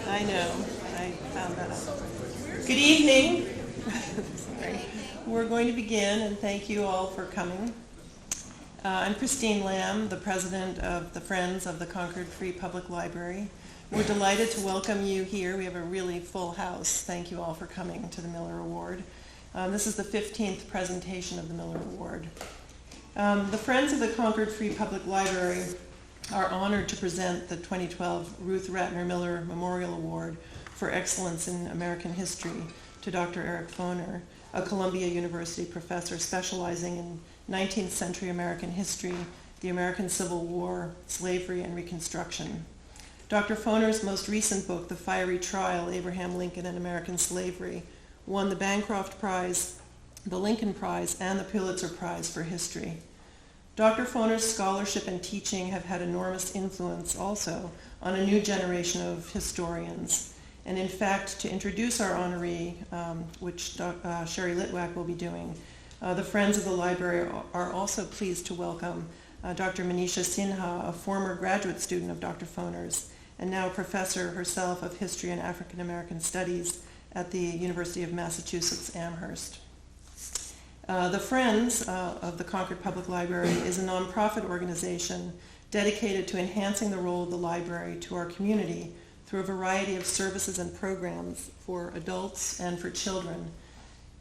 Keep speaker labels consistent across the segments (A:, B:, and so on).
A: I know. I found that out. Good evening. Sorry. We're going to begin, and thank you all for coming. I'm Christine Lamb, the president of the Friends of the Concord Free Public Library. We're delighted to welcome you here. We have a really full house. Thank you all for coming to the Miller Award. This is the 15th presentation of the Miller Award. The Friends of the Concord Free Public Library are honored to present the 2012 Ruth Ratner Miller Memorial Award for Excellence in American History to Dr. Eric Forner, a Columbia University professor specializing in 19th century American history, the American Civil War, slavery, and Reconstruction. Dr. Forner's most recent book, The Fiery Trial, Abraham Lincoln and American Slavery, won the Bancroft Prize, the Lincoln Prize, and the Pulitzer Prize for History. Dr. Forner's scholarship and teaching have had enormous influence also on a new generation of historians. And in fact, to introduce our honoree, which Sherry Litwack will be doing, the Friends of the Library are also pleased to welcome Dr. Manisha Sinha, a former graduate student of Dr. Forner's, and now professor herself of History and African American Studies at the University of Massachusetts Amherst. The Friends of the Concord Public Library is a nonprofit organization dedicated to enhancing the role of the library to our community through a variety of services and programs for adults and for children.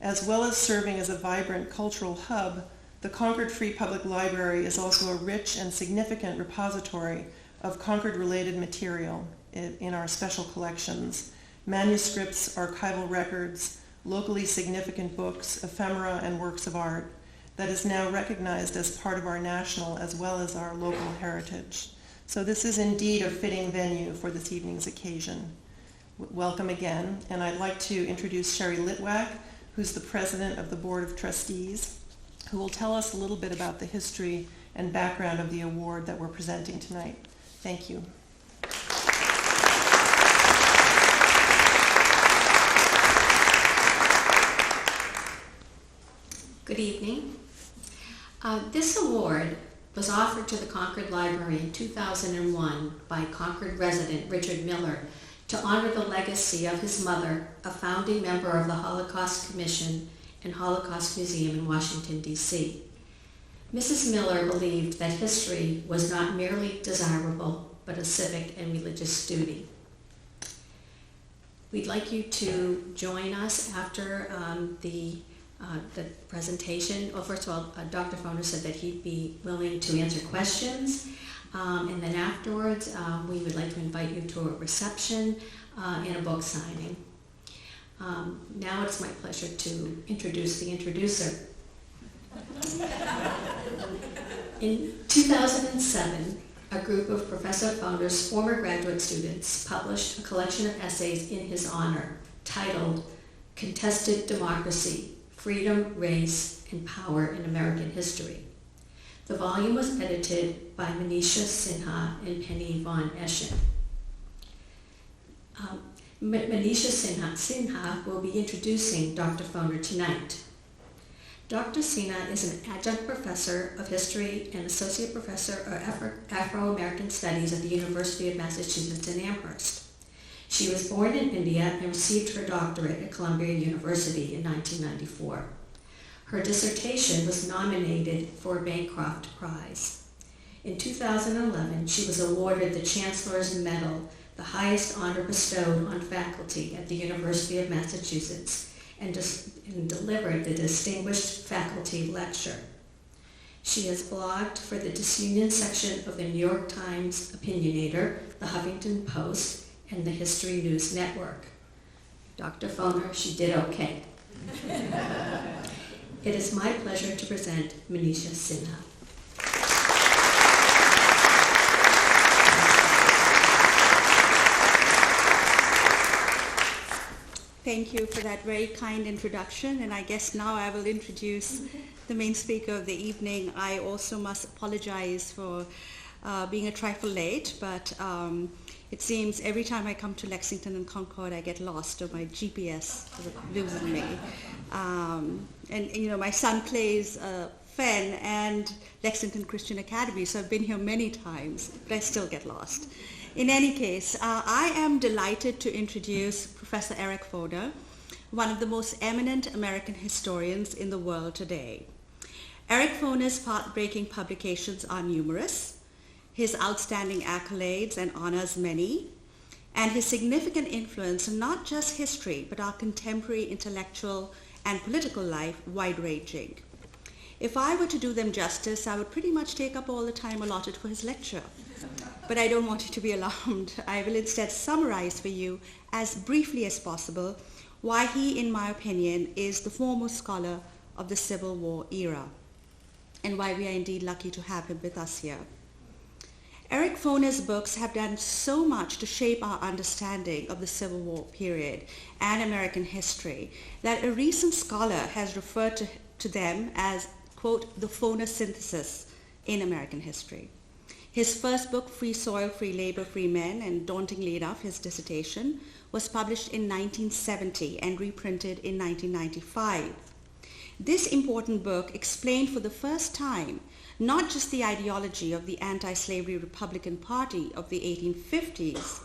A: As well as serving as a vibrant cultural hub, the Concord Free Public Library is also a rich and significant repository of Concord-related material in our special collections, manuscripts, archival records, locally significant books, ephemera, and works of art that is now recognized as part of our national as well as our local heritage. So this is indeed a fitting venue for this evening's occasion. Welcome again, and I'd like to introduce Sherry Litwack, who's the president of the Board of Trustees, who will tell us a little bit about the history and background of the award that we're presenting tonight. Thank you.
B: Good evening. This award was offered to the Concord Library in 2001 by Concord resident Richard Miller to honor the legacy of his mother, a founding member of the Holocaust Commission and Holocaust Museum in Washington, D.C. Mrs. Miller believed that history was not merely desirable, but a civic and religious duty. We'd like you to join us after the presentation. Well, first of all, Dr. Forner said that he'd be willing to answer questions, and then afterwards we would like to invite you to a reception and a book signing. Now it's my pleasure to introduce the introducer. In 2007, a group of Professor Forner's former graduate students published a collection of essays in his honor titled Contested Democracy, Freedom, Race, and Power in American History. The volume was edited by Manisha Sinha and Penny von Eschen. Manisha Sinha will be introducing Dr. Forner tonight. Dr. Sinha is an adjunct professor of history and associate professor of Afro-American Studies at the University of Massachusetts in Amherst. She was born in India and received her doctorate at Columbia University in 1994. Her dissertation was nominated for a Bancroft Prize. In 2011, she was awarded the Chancellor's Medal, the highest honor bestowed on faculty at the University of Massachusetts, and delivered the Distinguished Faculty Lecture. She has blogged for the Disunion section of the New York Times Opinionator, the Huffington Post, and the History News Network. Dr. Forner, she did okay. It is my pleasure to present Manisha Sinha.
C: Thank you for that very kind introduction, and I guess now I will introduce the main speaker of the evening. I also must apologize for being a trifle late, but it seems every time I come to Lexington and Concord I get lost, or my GPS loses me. And you know, my son plays Fenn and Lexington Christian Academy, so I've been here many times, but I still get lost. In any case, I am delighted to introduce Professor Eric Forner, one of the most eminent American historians in the world today. Eric Forner's path-breaking publications are numerous, his outstanding accolades and honors many, and his significant influence on not just history, but our contemporary intellectual and political life wide-ranging. If I were to do them justice, I would pretty much take up all the time allotted for his lecture. But I don't want you to be alarmed. I will instead summarize for you as briefly as possible why he, in my opinion, is the foremost scholar of the Civil War era, and why we are indeed lucky to have him with us here. Eric Forner's books have done so much to shape our understanding of the Civil War period and American history that a recent scholar has referred to them as, quote, the Forner synthesis in American history. His first book, Free Soil, Free Labor, Free Men, and dauntingly enough, his dissertation, was published in 1970 and reprinted in 1995. This important book explained for the first time not just the ideology of the anti-slavery Republican Party of the 1850s,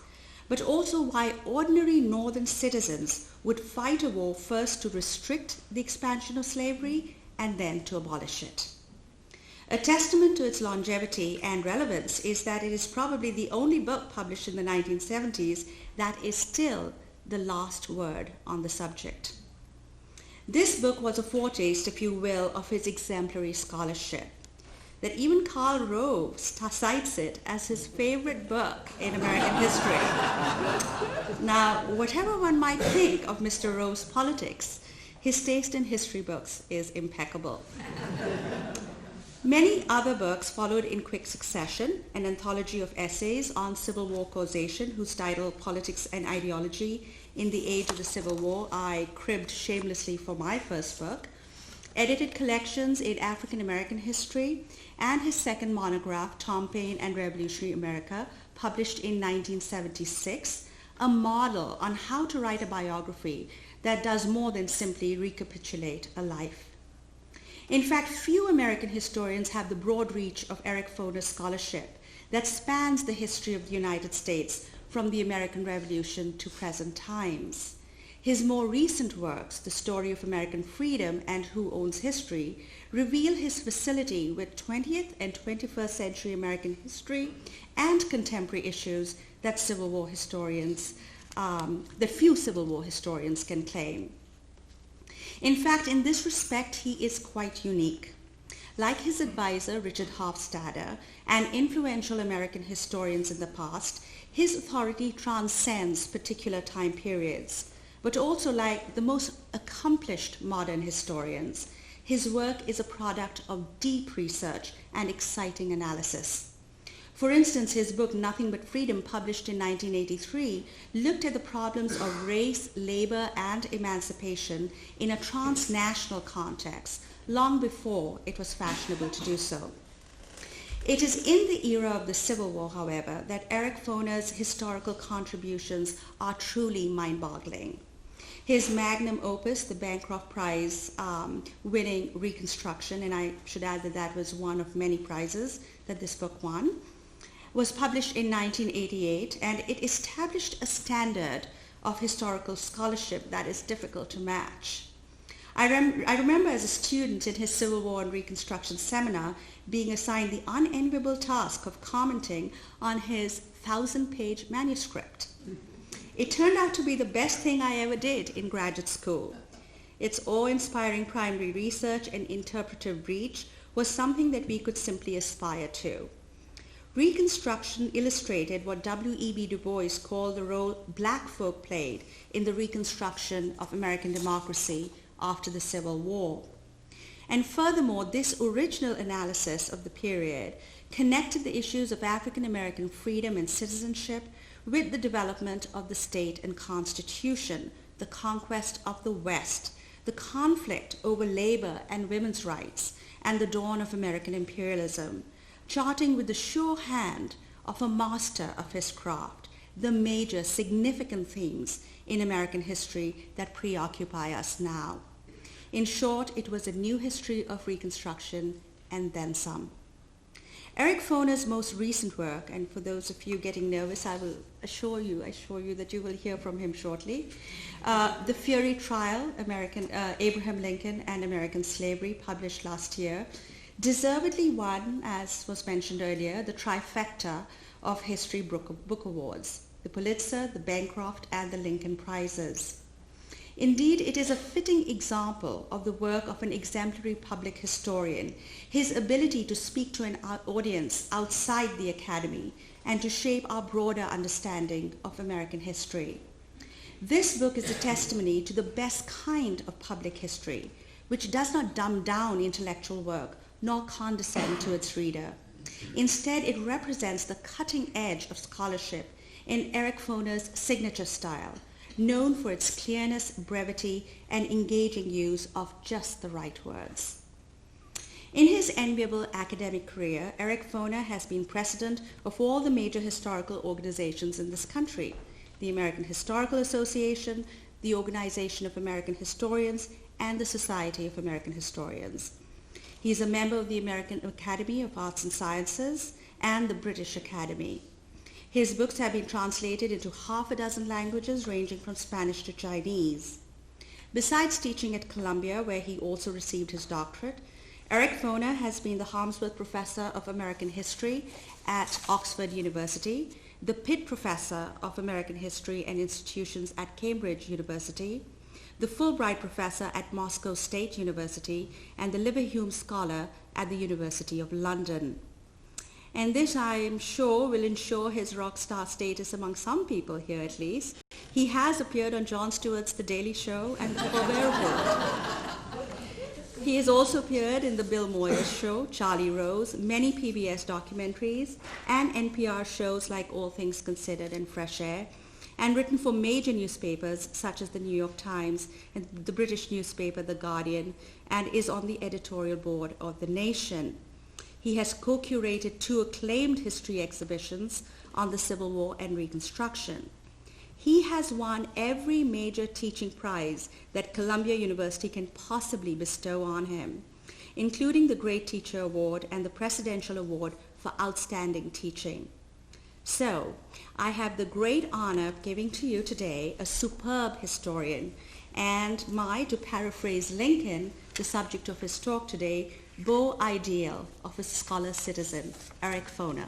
C: but also why ordinary northern citizens would fight a war first to restrict the expansion of slavery and then to abolish it. A testament to its longevity and relevance is that it is probably the only book published in the 1970s that is still the last word on the subject. This book was a foretaste, if you will, of his exemplary scholarship, that even Karl Rove cites it as his favorite book in American history. Now, whatever one might think of Mr. Rove's politics, his taste in history books is impeccable. Many other books followed in quick succession, an anthology of essays on Civil War causation, whose title, Politics and Ideology in the Age of the Civil War, I cribbed shamelessly for my first book, edited collections in African American history, and his second monograph, Tom Paine and Revolutionary America, published in 1976, a model on how to write a biography that does more than simply recapitulate a life. In fact, few American historians have the broad reach of Eric Forner's scholarship that spans the history of the United States from the American Revolution to present times. His more recent works, The Story of American Freedom and Who Owns History, reveal his facility with 20th and 21st century American history and contemporary issues that few Civil War historians can claim. In fact, in this respect, he is quite unique. Like his advisor, Richard Hofstadter, and influential American historians in the past, his authority transcends particular time periods. But also like the most accomplished modern historians, his work is a product of deep research and exciting analysis. For instance, his book Nothing But Freedom, published in 1983, looked at the problems of race, labor, and emancipation in a transnational context, long before it was fashionable to do so. It is in the era of the Civil War, however, that Eric Forner's historical contributions are truly mind-boggling. His magnum opus, the Bancroft Prize winning Reconstruction, and I should add that that was one of many prizes that this book won, was published in 1988, and it established a standard of historical scholarship that is difficult to match. I remember as a student in his Civil War and Reconstruction seminar being assigned the unenviable task of commenting on his 1,000-page manuscript. It turned out to be the best thing I ever did in graduate school. Its awe-inspiring primary research and interpretive reach was something that we could simply aspire to. Reconstruction illustrated what W.E.B. Du Bois called the role black folk played in the reconstruction of American democracy after the Civil War. And furthermore, this original analysis of the period connected the issues of African American freedom and citizenship with the development of the state and constitution, the conquest of the West, the conflict over labor and women's rights, and the dawn of American imperialism, charting with the sure hand of a master of his craft the major significant themes in American history that preoccupy us now. In short, it was a new history of Reconstruction and then some. Eric Forner's most recent work, and for those of you getting nervous, I will assure you that you will hear from him shortly. The Fury Trial, Abraham Lincoln and American Slavery, published last year, deservedly won, as was mentioned earlier, the trifecta of History Book Awards, the Pulitzer, the Bancroft, and the Lincoln Prizes. Indeed, it is a fitting example of the work of an exemplary public historian, his ability to speak to an audience outside the academy and to shape our broader understanding of American history. This book is a testimony to the best kind of public history, which does not dumb down intellectual work nor condescend to its reader. Instead, it represents the cutting edge of scholarship in Eric Forner's signature style, known for its clearness, brevity, and engaging use of just the right words. In his enviable academic career, Eric Forner has been president of all the major historical organizations in this country: the American Historical Association, the Organization of American Historians, and the Society of American Historians. He is a member of the American Academy of Arts and Sciences and the British Academy. His books have been translated into half a dozen languages, ranging from Spanish to Chinese. Besides teaching at Columbia, where he also received his doctorate, Eric Forner has been the Harmsworth Professor of American History at Oxford University, the Pitt Professor of American History and Institutions at Cambridge University, the Fulbright Professor at Moscow State University, and the Liverhume Scholar at the University of London. And this, I am sure, will ensure his rock star status among some people here at least. He has appeared on Jon Stewart's The Daily Show and The Colbert Report. He has also appeared in The Bill Moyers Show, Charlie Rose, many PBS documentaries, and NPR shows like All Things Considered and Fresh Air, and written for major newspapers such as the New York Times and the British newspaper The Guardian, and is on the editorial board of The Nation. He has co-curated 2 acclaimed history exhibitions on the Civil War and Reconstruction. He has won every major teaching prize that Columbia University can possibly bestow on him, including the Great Teacher Award and the Presidential Award for Outstanding Teaching. So, I have the great honor of giving to you today a superb historian and to paraphrase Lincoln, the subject of his talk today, beau ideal of a scholar citizen, Eric Forner.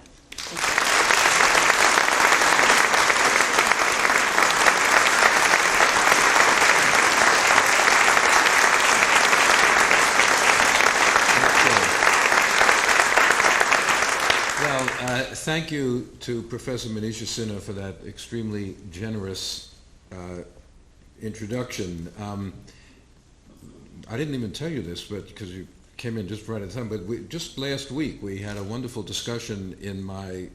D: Thank you to Professor Manisha Sinha for that extremely generous introduction. I didn't even tell you this, but because you came in just right at the time, but just last week we had a wonderful discussion in my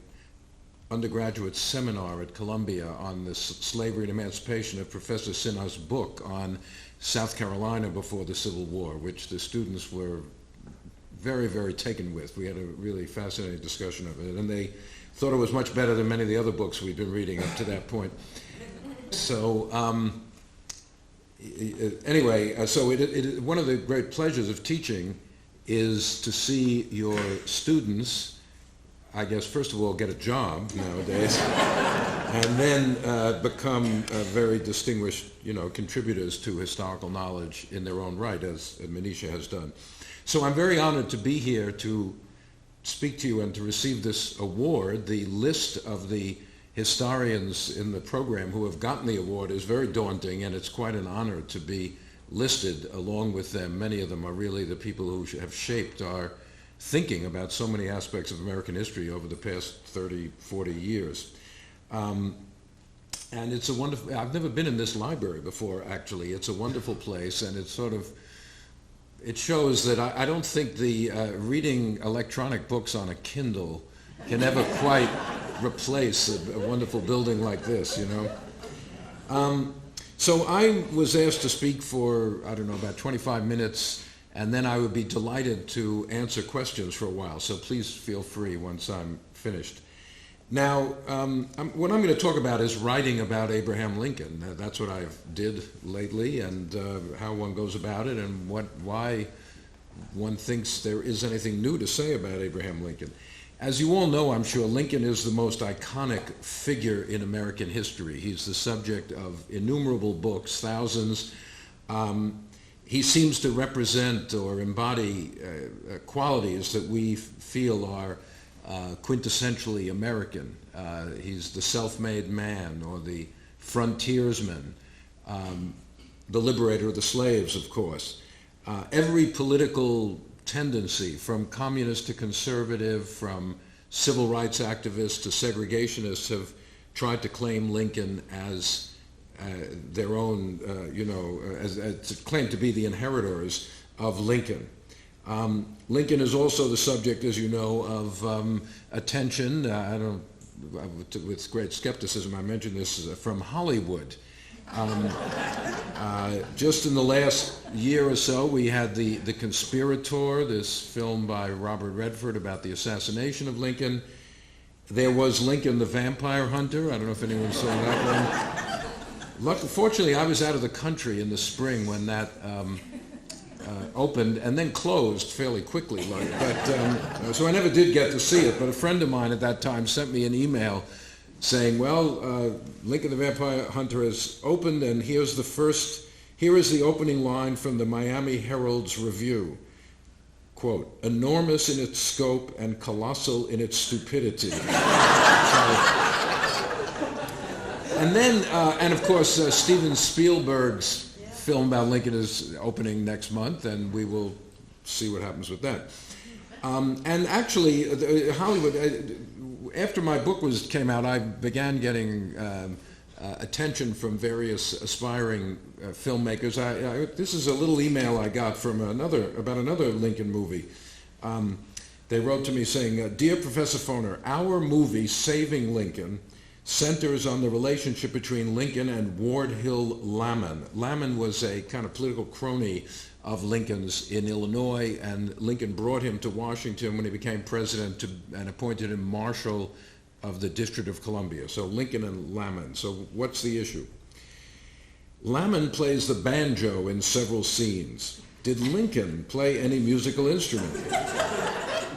D: undergraduate seminar at Columbia on the slavery and emancipation of Professor Sinha's book on South Carolina before the Civil War, which the students were very, very taken with. We had a really fascinating discussion of it, and they thought it was much better than many of the other books we'd been reading up to that point. So anyway, so one of the great pleasures of teaching is to see your students, I guess, first of all, get a job nowadays, and then become very distinguished, contributors to historical knowledge in their own right, as Manisha has done. So I'm very honored to be here to speak to you and to receive this award. The list of the historians in the program who have gotten the award is very daunting, and it's quite an honor to be listed along with them. Many of them are really the people who have shaped our thinking about so many aspects of American history over the past 30, 40 years. And it's a wonderful, I've never been in this library before, actually. It's a wonderful place, and it's it shows that I don't think the reading electronic books on a Kindle can ever quite replace a wonderful building like this, So I was asked to speak for, about 25 minutes, and then I would be delighted to answer questions for a while, so please feel free once I'm finished. Now, what I'm going to talk about is writing about Abraham Lincoln. That's what I did lately, and how one goes about it, and why one thinks there is anything new to say about Abraham Lincoln. As you all know, I'm sure, Lincoln is the most iconic figure in American history. He's the subject of innumerable books, thousands. He seems to represent or embody qualities that we feel are quintessentially American. He's the self-made man, or the frontiersman, the liberator of the slaves, of course. Every political tendency, from communist to conservative, from civil rights activists to segregationists, have tried to claim Lincoln as their own, as claim to be the inheritors of Lincoln. Lincoln is also the subject, as you know, of attention. With great skepticism, I mentioned this from Hollywood. Just in the last year or so, we had the Conspirator, this film by Robert Redford about the assassination of Lincoln. There was Lincoln the Vampire Hunter. I don't know if anyone saw that one. Fortunately, I was out of the country in the spring when that opened and then closed fairly quickly. So I never did get to see it, but a friend of mine at that time sent me an email saying, well, Lincoln the Vampire Hunter has opened, and here is the opening line from the Miami Herald's review. Quote, enormous in its scope and colossal in its stupidity. And then, and of course, Steven Spielberg's film about Lincoln is opening next month, and we will see what happens with that. And actually, Hollywood, after my book came out, I began getting attention from various aspiring filmmakers. This is a little email I got from about another Lincoln movie. They wrote to me saying, Dear Professor Forner, our movie, Saving Lincoln, centers on the relationship between Lincoln and Ward Hill Lamon. Lamon was a kind of political crony of Lincoln's in Illinois, and Lincoln brought him to Washington when he became president and appointed him Marshal of the District of Columbia. So Lincoln and Lamon. So what's the issue? Lamon plays the banjo in several scenes. Did Lincoln play any musical instrument?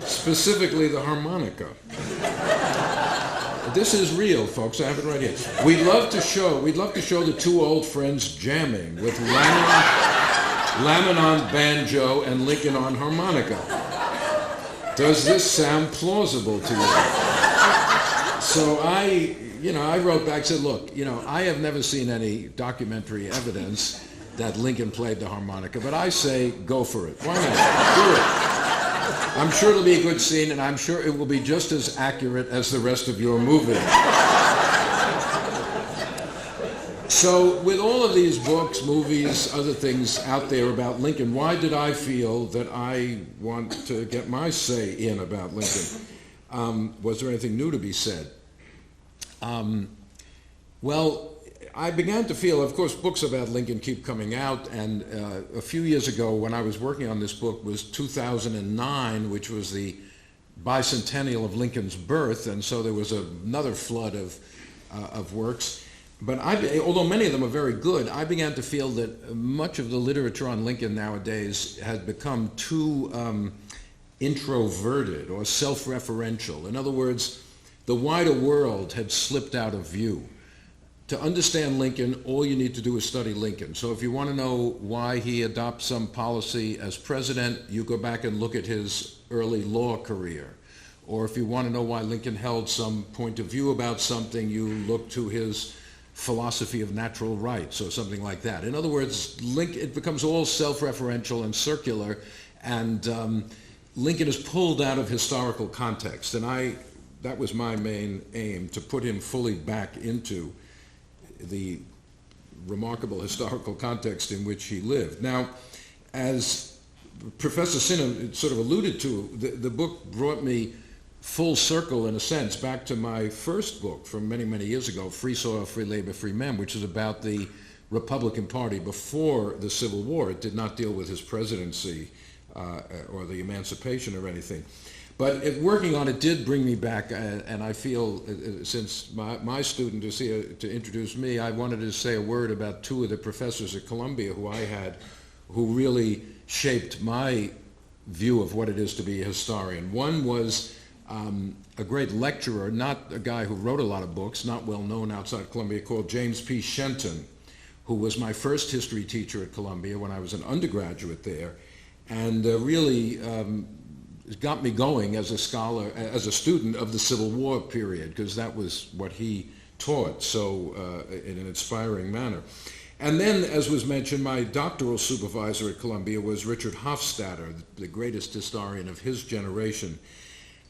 D: Specifically the harmonica. This is real, folks. I have it right here. We'd love to show the two old friends jamming with Lamon on banjo and Lincoln on harmonica. Does this sound plausible to you? So I wrote back, said, look, I have never seen any documentary evidence that Lincoln played the harmonica, but I say go for it. Why not? Do it. I'm sure it'll be a good scene, and I'm sure it will be just as accurate as the rest of your movie. So with all of these books, movies, other things out there about Lincoln, why did I feel that I want to get my say in about Lincoln? Was there anything new to be said? Well, I began to feel, of course, books about Lincoln keep coming out, and a few years ago when I was working on this book was 2009, which was the bicentennial of Lincoln's birth, and so there was another flood of works. But although many of them are very good, I began to feel that much of the literature on Lincoln nowadays had become too introverted or self-referential. In other words, the wider world had slipped out of view. To understand Lincoln, all you need to do is study Lincoln. So if you want to know why he adopts some policy as president, you go back and look at his early law career. Or if you want to know why Lincoln held some point of view about something, you look to his philosophy of natural rights or something like that. In other words, it becomes all self-referential and circular, and Lincoln is pulled out of historical context. And that was my main aim, to put him fully back into the remarkable historical context in which he lived. Now, as Professor Sinha sort of alluded to, the book brought me full circle, in a sense, back to my first book from many, many years ago, Free Soil, Free Labor, Free Men, which is about the Republican Party before the Civil War. It did not deal with his presidency or the emancipation or anything. But working on it did bring me back, and I feel, since my student is here to introduce me, I wanted to say a word about two of the professors at Columbia who I had, who really shaped my view of what it is to be a historian. One was a great lecturer, not a guy who wrote a lot of books, not well known outside Columbia, called James P. Shenton, who was my first history teacher at Columbia when I was an undergraduate there, and really got me going as a scholar, as a student of the Civil War period, because that was what he taught so in an inspiring manner. And then, as was mentioned, my doctoral supervisor at Columbia was Richard Hofstadter, the greatest historian of his generation.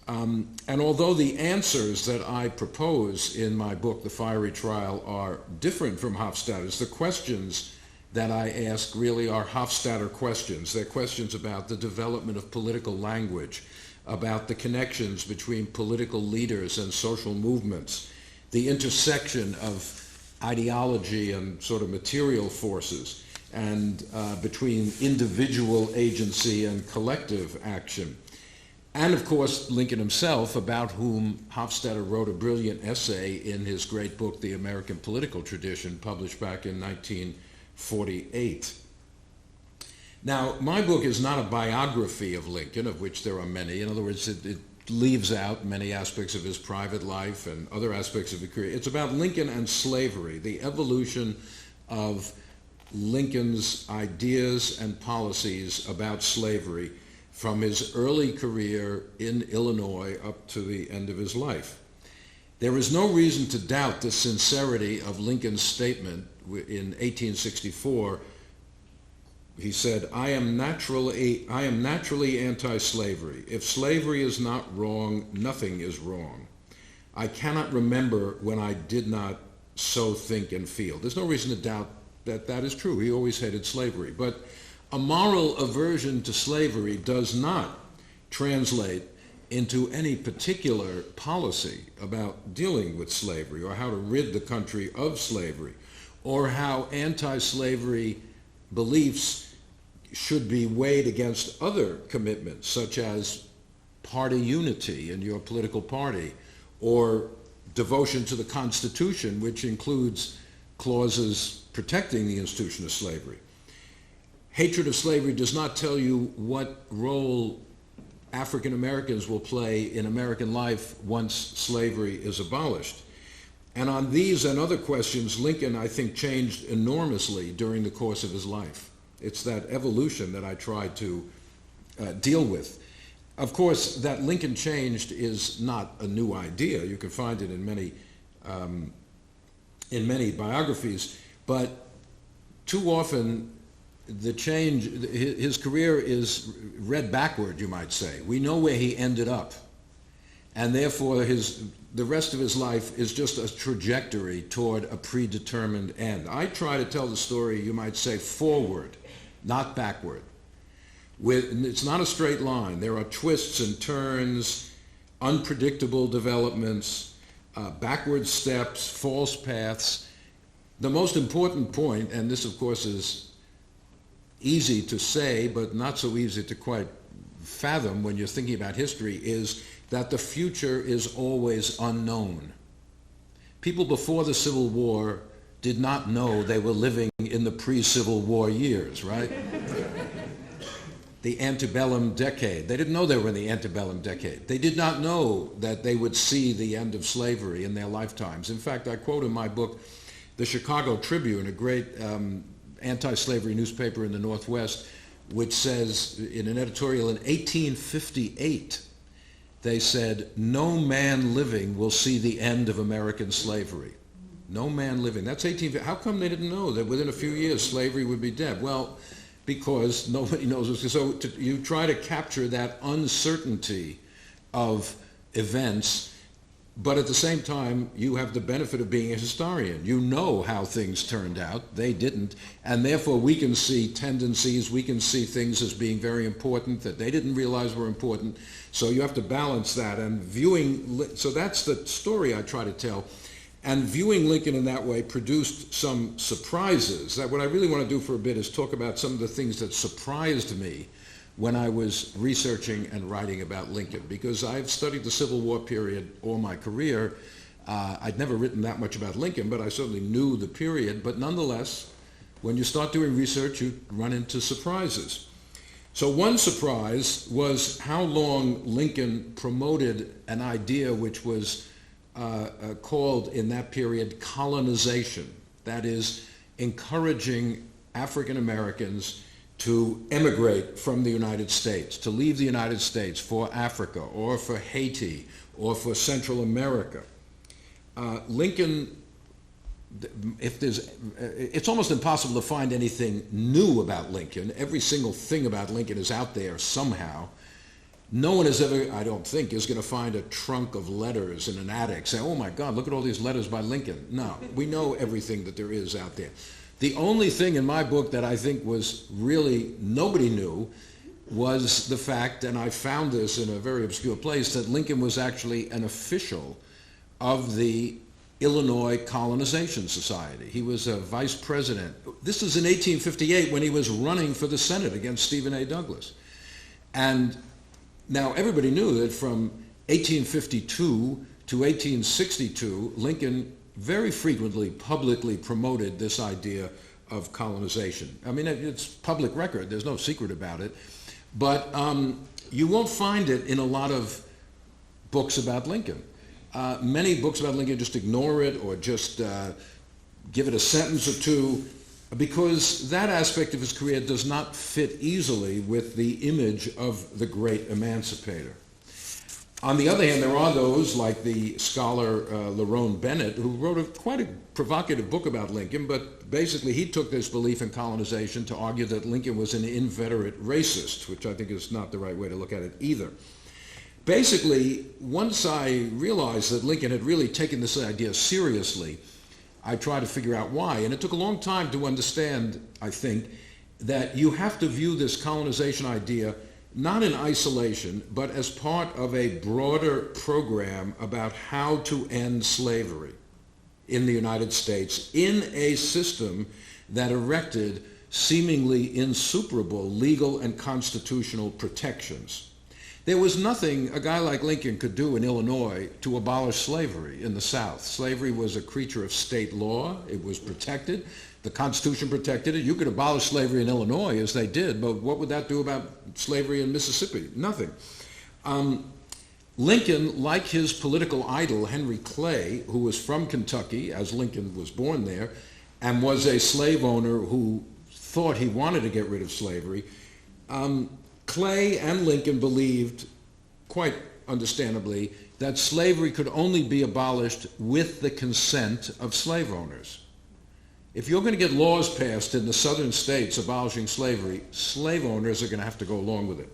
D: And although the answers that I propose in my book, The Fiery Trial, are different from Hofstadter's, the questions that I ask really are Hofstadter questions. They're questions about the development of political language, about the connections between political leaders and social movements, the intersection of ideology and sort of material forces, and between individual agency and collective action. And of course, Lincoln himself, about whom Hofstadter wrote a brilliant essay in his great book, The American Political Tradition, published back in 1948. Now, my book is not a biography of Lincoln, of which there are many. In other words, it leaves out many aspects of his private life and other aspects of his career. It's about Lincoln and slavery, the evolution of Lincoln's ideas and policies about slavery from his early career in Illinois up to the end of his life. There is no reason to doubt the sincerity of Lincoln's statement in 1864. He said, I am naturally anti-slavery. If slavery is not wrong, nothing is wrong. I cannot remember when I did not so think and feel. There's no reason to doubt that that is true. He always hated slavery. But a moral aversion to slavery does not translate into any particular policy about dealing with slavery or how to rid the country of slavery or how anti-slavery beliefs should be weighed against other commitments, such as party unity in your political party or devotion to the Constitution, which includes clauses protecting the institution of slavery. Hatred of slavery does not tell you what role African Americans will play in American life once slavery is abolished. And on these and other questions, Lincoln, I think, changed enormously during the course of his life. It's that evolution that I try to deal with. Of course, that Lincoln changed is not a new idea. You can find it in many biographies, but too often the change, his career is read backward, you might say. We know where he ended up, and therefore the rest of his life is just a trajectory toward a predetermined end. I try to tell the story, you might say, forward, not backward. It's not a straight line. There are twists and turns, unpredictable developments, backward steps, false paths. The most important point, and this of course is easy to say, but not so easy to quite fathom when you're thinking about history, is that the future is always unknown. People before the Civil War did not know they were living in the pre-Civil War years, right? The antebellum decade. They didn't know they were in the antebellum decade. They did not know that they would see the end of slavery in their lifetimes. In fact, I quote in my book the Chicago Tribune, a great anti-slavery newspaper in the Northwest, which says in an editorial in 1858, they said, no man living will see the end of American slavery. No man living. That's 1850. How come they didn't know that within a few years slavery would be dead? Well, because nobody knows. So you try to capture that uncertainty of events, but at the same time, you have the benefit of being a historian. You know how things turned out. They didn't. And therefore, we can see tendencies. We can see things as being very important that they didn't realize were important. So you have to balance that. And so that's the story I try to tell. And viewing Lincoln in that way produced some surprises. That what I really want to do for a bit is talk about some of the things that surprised me when I was researching and writing about Lincoln, because I've studied the Civil War period all my career. I'd never written that much about Lincoln, but I certainly knew the period. But nonetheless, when you start doing research, you run into surprises. So one surprise was how long Lincoln promoted an idea which was called in that period colonization. That is, encouraging African Americans to emigrate from the United States, to leave the United States for Africa or for Haiti or for Central America. Lincoln, it's almost impossible to find anything new about Lincoln. Every single thing about Lincoln is out there somehow. No one is ever, I don't think, is going to find a trunk of letters in an attic saying, oh my God, look at all these letters by Lincoln. No, we know everything that there is out there. The only thing in my book that I think was really nobody knew was the fact, and I found this in a very obscure place, that Lincoln was actually an official of the Illinois Colonization Society. He was a vice president. This was in 1858 when he was running for the Senate against Stephen A. Douglas. And now everybody knew that from 1852 to 1862, Lincoln very frequently publicly promoted this idea of colonization. I mean, it's public record. There's no secret about it. But you won't find it in a lot of books about Lincoln. Many books about Lincoln just ignore it or just give it a sentence or two because that aspect of his career does not fit easily with the image of the great emancipator. On the other hand, there are those like the scholar Lerone Bennett, who wrote quite a provocative book about Lincoln, but basically he took this belief in colonization to argue that Lincoln was an inveterate racist, which I think is not the right way to look at it either. Basically, once I realized that Lincoln had really taken this idea seriously, I tried to figure out why. And it took a long time to understand, I think, that you have to view this colonization idea not in isolation, but as part of a broader program about how to end slavery in the United States in a system that erected seemingly insuperable legal and constitutional protections. There was nothing a guy like Lincoln could do in Illinois to abolish slavery in the South. Slavery was a creature of state law. It was protected. The Constitution protected it. You could abolish slavery in Illinois, as they did, but what would that do about slavery in Mississippi? Nothing. Lincoln, like his political idol, Henry Clay, who was from Kentucky, as Lincoln was born there, and was a slave owner who thought he wanted to get rid of slavery, Clay and Lincoln believed, quite understandably, that slavery could only be abolished with the consent of slave owners. If you're going to get laws passed in the southern states abolishing slavery, slave owners are going to have to go along with it.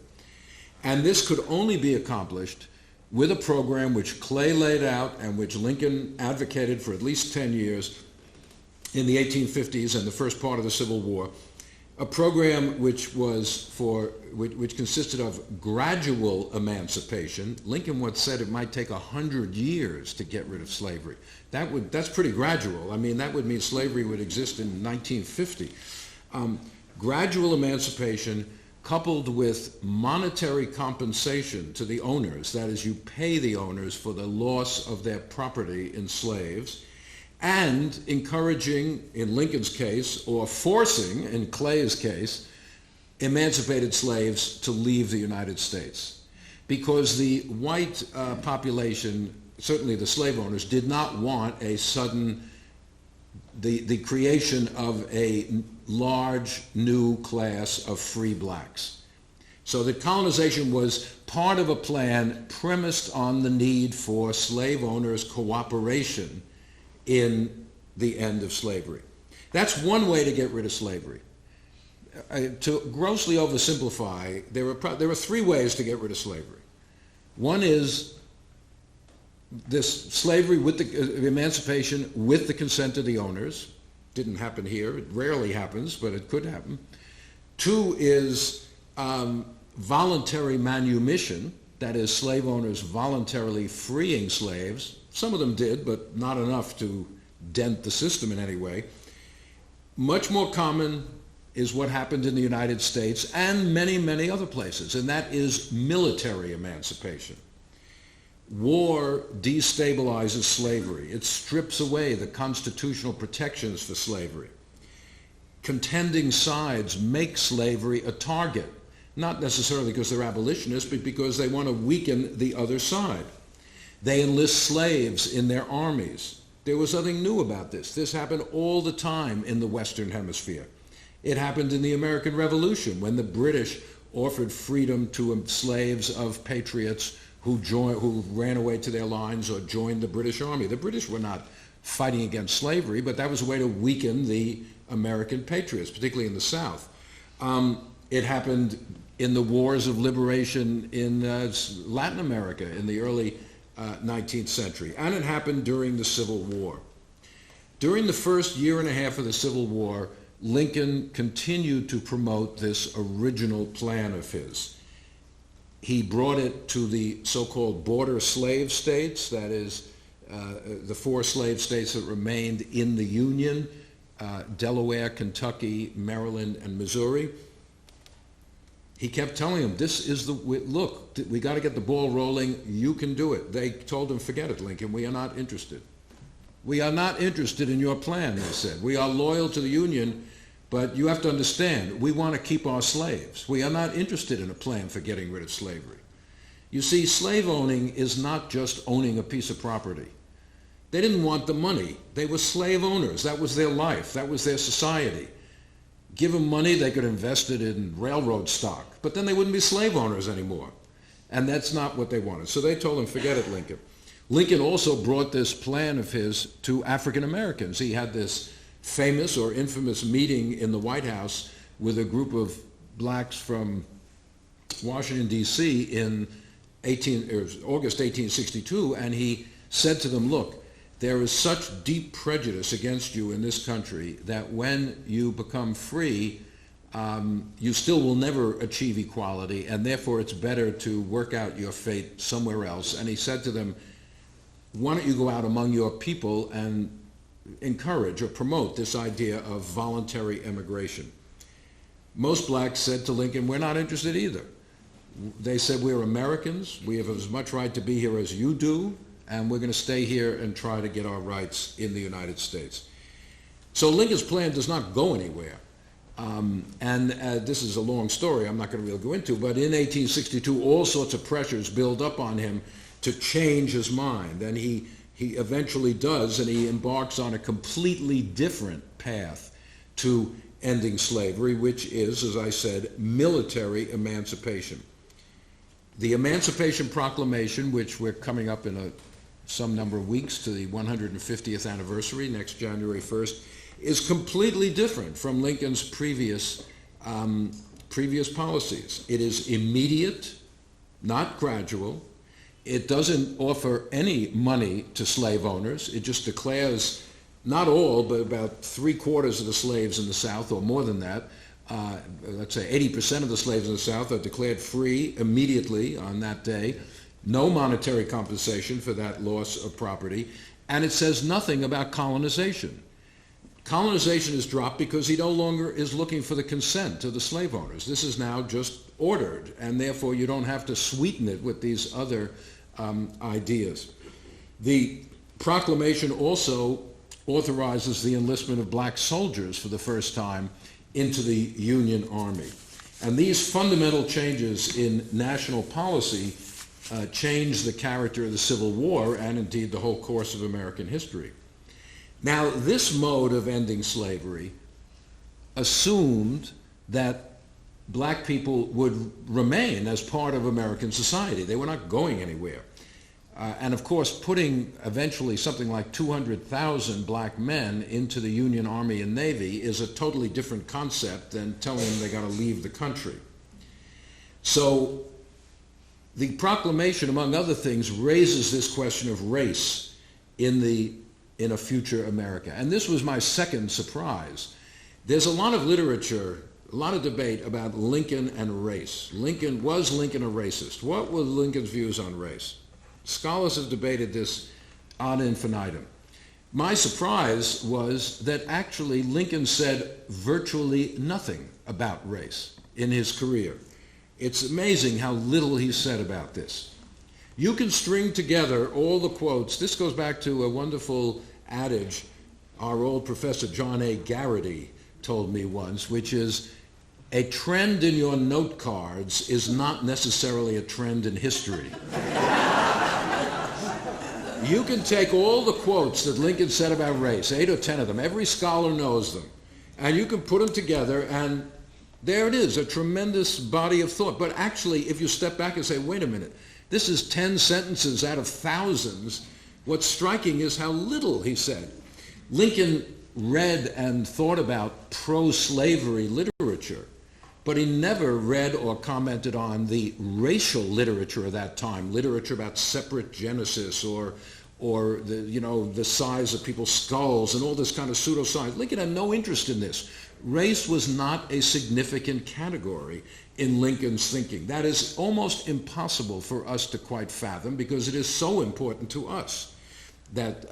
D: And this could only be accomplished with a program which Clay laid out and which Lincoln advocated for at least 10 years in the 1850s and the first part of the Civil War, a program which consisted of gradual emancipation. Lincoln once said it might take 100 years to get rid of slavery. That's pretty gradual. I mean, that would mean slavery would exist in 1950. Gradual emancipation coupled with monetary compensation to the owners, that is, you pay the owners for the loss of their property in slaves, and encouraging, in Lincoln's case, or forcing, in Clay's case, emancipated slaves to leave the United States. Because the white population, certainly the slave owners, did not want a sudden, the creation of a large new class of free blacks. So the colonization was part of a plan premised on the need for slave owners' cooperation in the end of slavery. That's one way to get rid of slavery. To grossly oversimplify, there are three ways to get rid of slavery. One is this slavery with the emancipation with the consent of the owners. Didn't happen here. It rarely happens, but it could happen. Two is voluntary manumission, that is, slave owners voluntarily freeing slaves. Some of them did, but not enough to dent the system in any way. Much more common is what happened in the United States and many, many other places, and that is military emancipation. War destabilizes slavery. It strips away the constitutional protections for slavery. Contending sides make slavery a target, not necessarily because they're abolitionists, but because they want to weaken the other side. They enlist slaves in their armies. There was nothing new about this. This happened all the time in the Western Hemisphere. It happened in the American Revolution when the British offered freedom to slaves of patriots who ran away to their lines or joined the British Army. The British were not fighting against slavery, but that was a way to weaken the American patriots, particularly in the South. It happened in the wars of liberation in Latin America in the early 19th century, and it happened during the Civil War. During the first year and a half of the Civil War, Lincoln continued to promote this original plan of his. He brought it to the so-called border slave states, that is, the 4 slave states that remained in the Union, Delaware, Kentucky, Maryland, and Missouri. He kept telling them, this is look, we got to get the ball rolling, you can do it. They told him, forget it, Lincoln, we are not interested. We are not interested in your plan, they said. We are loyal to the Union, but you have to understand, we want to keep our slaves. We are not interested in a plan for getting rid of slavery. You see, slave owning is not just owning a piece of property. They didn't want the money. They were slave owners. That was their life. That was their society. Give them money, they could invest it in railroad stock, but then they wouldn't be slave owners anymore. And that's not what they wanted. So they told him, forget it, Lincoln. Lincoln also brought this plan of his to African Americans. He had this famous or infamous meeting in the White House with a group of blacks from Washington, D.C. in August 1862, and he said to them, look, there is such deep prejudice against you in this country that when you become free, you still will never achieve equality, and therefore it's better to work out your fate somewhere else. And he said to them, why don't you go out among your people and encourage or promote this idea of voluntary immigration? Most blacks said to Lincoln, we're not interested either. They said, we're Americans, we have as much right to be here as you do, and we're going to stay here and try to get our rights in the United States. So Lincoln's plan does not go anywhere. This is a long story I'm not going to really go into, but in 1862 all sorts of pressures build up on him to change his mind, and he eventually does, and he embarks on a completely different path to ending slavery, which is, as I said, military emancipation. The Emancipation Proclamation, which we're coming up in some number of weeks to the 150th anniversary, next January 1st, is completely different from Lincoln's previous policies. It is immediate, not gradual. It doesn't offer any money to slave owners. It just declares, not all, but about 3/4 of the slaves in the South, or more than that, let's say 80% of the slaves in the South are declared free immediately on that day. No monetary compensation for that loss of property. And it says nothing about colonization. Colonization is dropped because he no longer is looking for the consent of the slave owners. This is now just ordered, and therefore you don't have to sweeten it with these other ideas. The proclamation also authorizes the enlistment of black soldiers for the first time into the Union Army. And these fundamental changes in national policy changed the character of the Civil War and indeed the whole course of American history. Now, this mode of ending slavery assumed that black people would remain as part of American society. They were not going anywhere. And of course, putting eventually something like 200,000 black men into the Union Army and Navy is a totally different concept than telling them they got to leave the country. So the proclamation, among other things, raises this question of race in a future America. And this was my second surprise. There's a lot of literature, a lot of debate about Lincoln and race. Was Lincoln a racist? What were Lincoln's views on race? Scholars have debated this ad infinitum. My surprise was that actually Lincoln said virtually nothing about race in his career. It's amazing how little he said about this. You can string together all the quotes. This goes back to a wonderful adage our old professor John A. Garrity told me once, which is, a trend in your note cards is not necessarily a trend in history. You can take all the quotes that Lincoln said about race, 8 or 10 of them, every scholar knows them, and you can put them together, and there it is, a tremendous body of thought. But actually, if you step back and say, wait a minute, this is 10 sentences out of thousands, what's striking is how little he said. Lincoln read and thought about pro-slavery literature, but he never read or commented on the racial literature of that time, literature about separate genesis or the size of people's skulls and all this kind of pseudoscience. Lincoln had no interest in this. Race was not a significant category in Lincoln's thinking. That is almost impossible for us to quite fathom because it is so important to us, that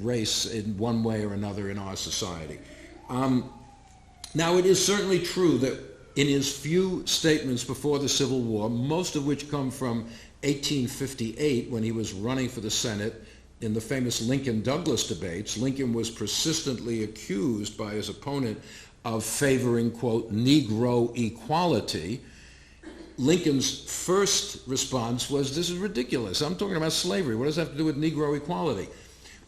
D: race in one way or another in our society. Now, it is certainly true that in his few statements before the Civil War, most of which come from 1858 when he was running for the Senate in the famous Lincoln-Douglas debates, Lincoln was persistently accused by his opponent of favoring, quote, Negro equality. Lincoln's first response was, this is ridiculous. I'm talking about slavery. What does that have to do with Negro equality?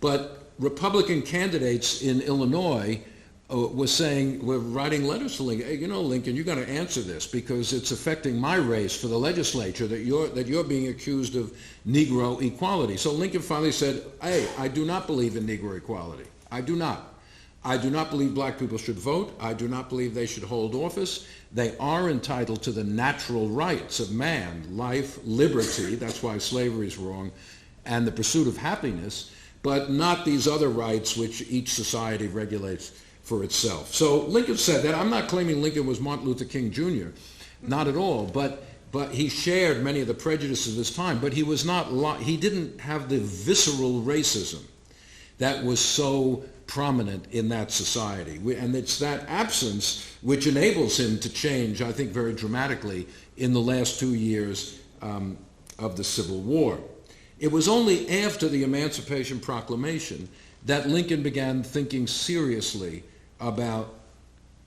D: But Republican candidates in Illinois were writing letters to Lincoln. Hey, you know, Lincoln, you got to answer this because it's affecting my race for the legislature that you're being accused of Negro equality. So Lincoln finally said, hey, I do not believe in Negro equality. I do not. I do not believe black people should vote. I do not believe they should hold office. They are entitled to the natural rights of man, life, liberty, that's why slavery is wrong, and the pursuit of happiness, but not these other rights which each society regulates for itself. So Lincoln said that. I'm not claiming Lincoln was Martin Luther King Jr., not at all, but he shared many of the prejudices of his time, but he didn't have the visceral racism that was so prominent in that society. And it's that absence which enables him to change, I think, very dramatically in the last 2 years of the Civil War. It was only after the Emancipation Proclamation that Lincoln began thinking seriously about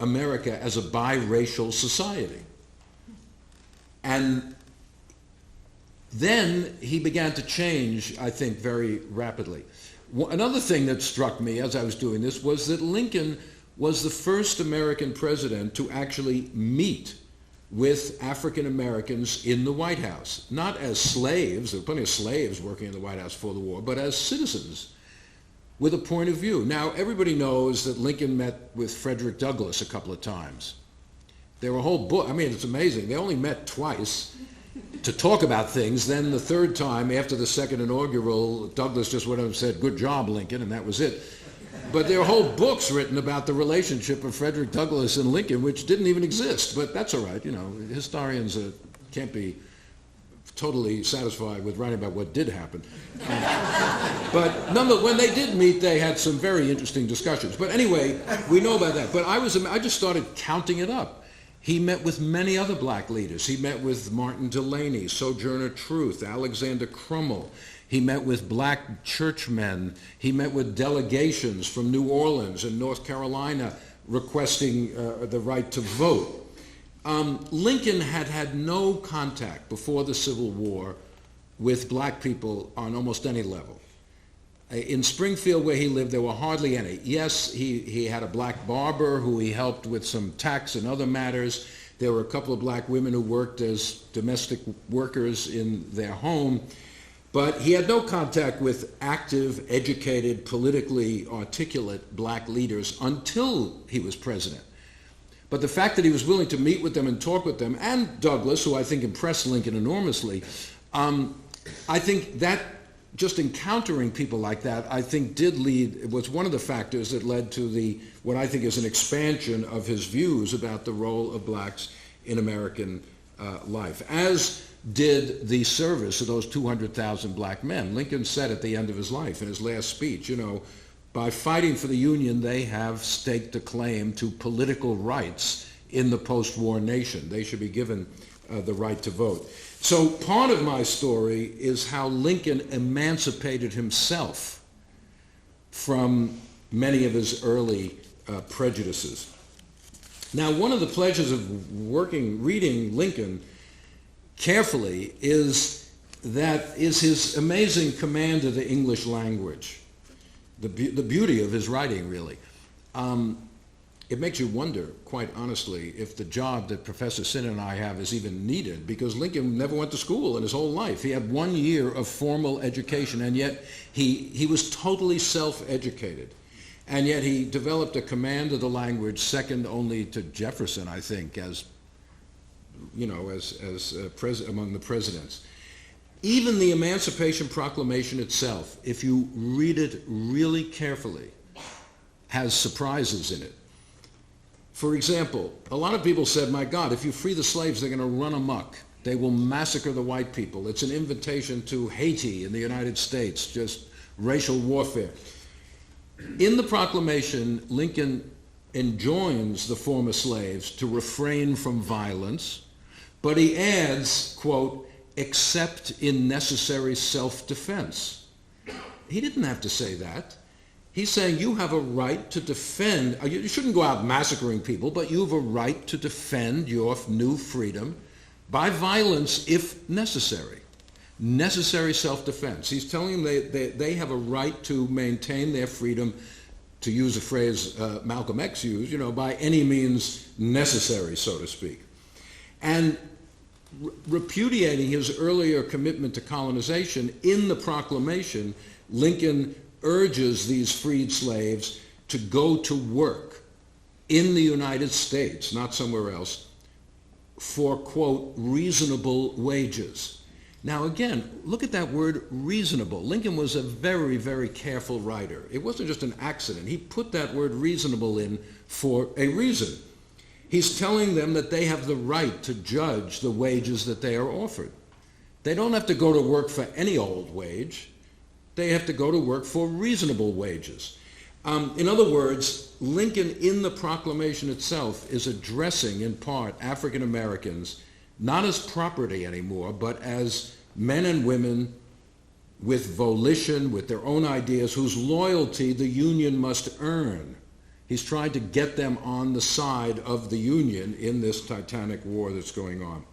D: America as a biracial society. And then he began to change, I think, very rapidly. Another thing that struck me as I was doing this was that Lincoln was the first American president to actually meet with African Americans in the White House, not as slaves, there were plenty of slaves working in the White House before the war, but as citizens with a point of view. Now, everybody knows that Lincoln met with Frederick Douglass a couple of times. There were a whole book, I mean, it's amazing. They only met twice to talk about things. Then the third time, after the second inaugural, Douglass just went up and said, good job, Lincoln, and that was it. But there are whole books written about the relationship of Frederick Douglass and Lincoln, which didn't even exist. But that's all right, you know, historians can't be totally satisfied with writing about what did happen. But when they did meet, they had some very interesting discussions. But anyway, we know about that. But I just started counting it up. He met with many other black leaders. He met with Martin Delany, Sojourner Truth, Alexander Crummell. He met with black churchmen. He met with delegations from New Orleans and North Carolina requesting the right to vote. Lincoln had no contact before the Civil War with black people on almost any level. In Springfield, where he lived, there were hardly any. Yes, he had a black barber who he helped with some tax and other matters. There were a couple of black women who worked as domestic workers in their home. But he had no contact with active, educated, politically articulate black leaders until he was president. But the fact that he was willing to meet with them and talk with them, and Douglass, who I think impressed Lincoln enormously, I think that just encountering people like that, I think was one of the factors that led to what I think is an expansion of his views about the role of blacks in American life, as did the service of those 200,000 black men. Lincoln said at the end of his life, in his last speech, you know, by fighting for the Union, they have staked a claim to political rights in the post-war nation. They should be given the right to vote. So part of my story is how Lincoln emancipated himself from many of his early prejudices. Now, one of the pleasures of reading Lincoln carefully is his amazing command of the English language, the beauty of his writing, really. It makes you wonder, quite honestly, if the job that Professor Sinha and I have is even needed, because Lincoln never went to school in his whole life. He had 1 year of formal education, and yet he was totally self-educated. And yet he developed a command of the language second only to Jefferson, I think, as among the presidents. Even the Emancipation Proclamation itself, if you read it really carefully, has surprises in it. For example, a lot of people said, my God, if you free the slaves, they're going to run amok. They will massacre the white people. It's an invitation to Haiti in the United States, just racial warfare. In the proclamation, Lincoln enjoins the former slaves to refrain from violence, but he adds, quote, except in necessary self-defense. He didn't have to say that. He's saying you have a right to defend, you shouldn't go out massacring people, but you have a right to defend your new freedom by violence if necessary. Necessary self-defense. He's telling them they have a right to maintain their freedom, to use a phrase Malcolm X used, by any means necessary, so to speak. And repudiating his earlier commitment to colonization, in the proclamation, Lincoln urges these freed slaves to go to work in the United States, not somewhere else, for, quote, reasonable wages. Now again, look at that word reasonable. Lincoln was a very, very careful writer. It wasn't just an accident. He put that word reasonable in for a reason. He's telling them that they have the right to judge the wages that they are offered. They don't have to go to work for any old wage. They have to go to work for reasonable wages. In other words, Lincoln in the proclamation itself is addressing in part African Americans not as property anymore, but as men and women with volition, with their own ideas, whose loyalty the Union must earn. He's trying to get them on the side of the Union in this titanic war that's going on.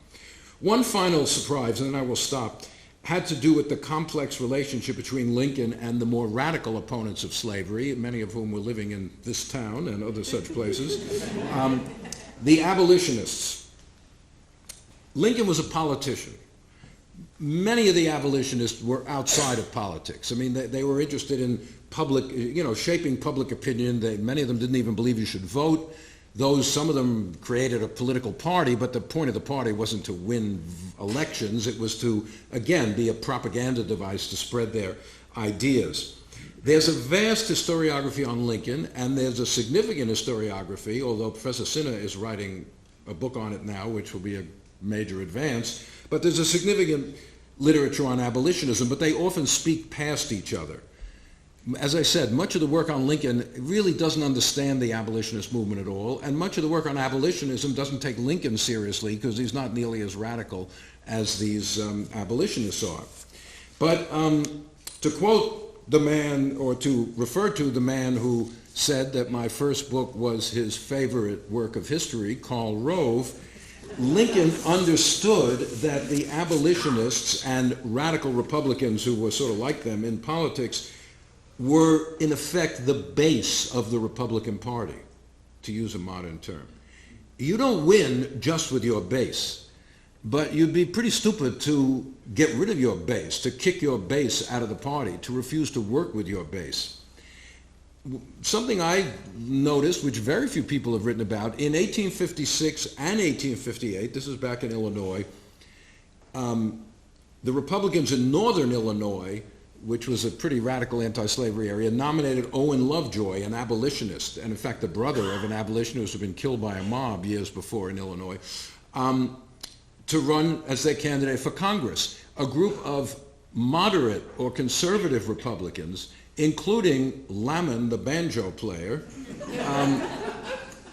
D: One final surprise, and then I will stop, had to do with the complex relationship between Lincoln and the more radical opponents of slavery, many of whom were living in this town and other such places, the abolitionists. Lincoln was a politician. Many of the abolitionists were outside of politics. I mean, they were interested in public, shaping public opinion. Many of them didn't even believe you should vote. Some of them created a political party, but the point of the party wasn't to win elections. It was to, again, be a propaganda device to spread their ideas. There's a vast historiography on Lincoln, and there's a significant historiography, although Professor Sinha is writing a book on it now, which will be a major advance, but there's a significant literature on abolitionism, but they often speak past each other. As I said, much of the work on Lincoln really doesn't understand the abolitionist movement at all, and much of the work on abolitionism doesn't take Lincoln seriously because he's not nearly as radical as these abolitionists are. But to quote the man, or to refer to the man who said that my first book was his favorite work of history, Karl Rove, Lincoln understood that the abolitionists and radical Republicans who were sort of like them in politics were, in effect, the base of the Republican Party, to use a modern term. You don't win just with your base, but you'd be pretty stupid to get rid of your base, to kick your base out of the party, to refuse to work with your base. Something I noticed, which very few people have written about, in 1856 and 1858, this is back in Illinois, the Republicans in northern Illinois, which was a pretty radical anti-slavery area, nominated Owen Lovejoy, an abolitionist, and in fact the brother of an abolitionist who had been killed by a mob years before in Illinois, to run as their candidate for Congress. A group of moderate or conservative Republicans, including Lamon, the banjo player,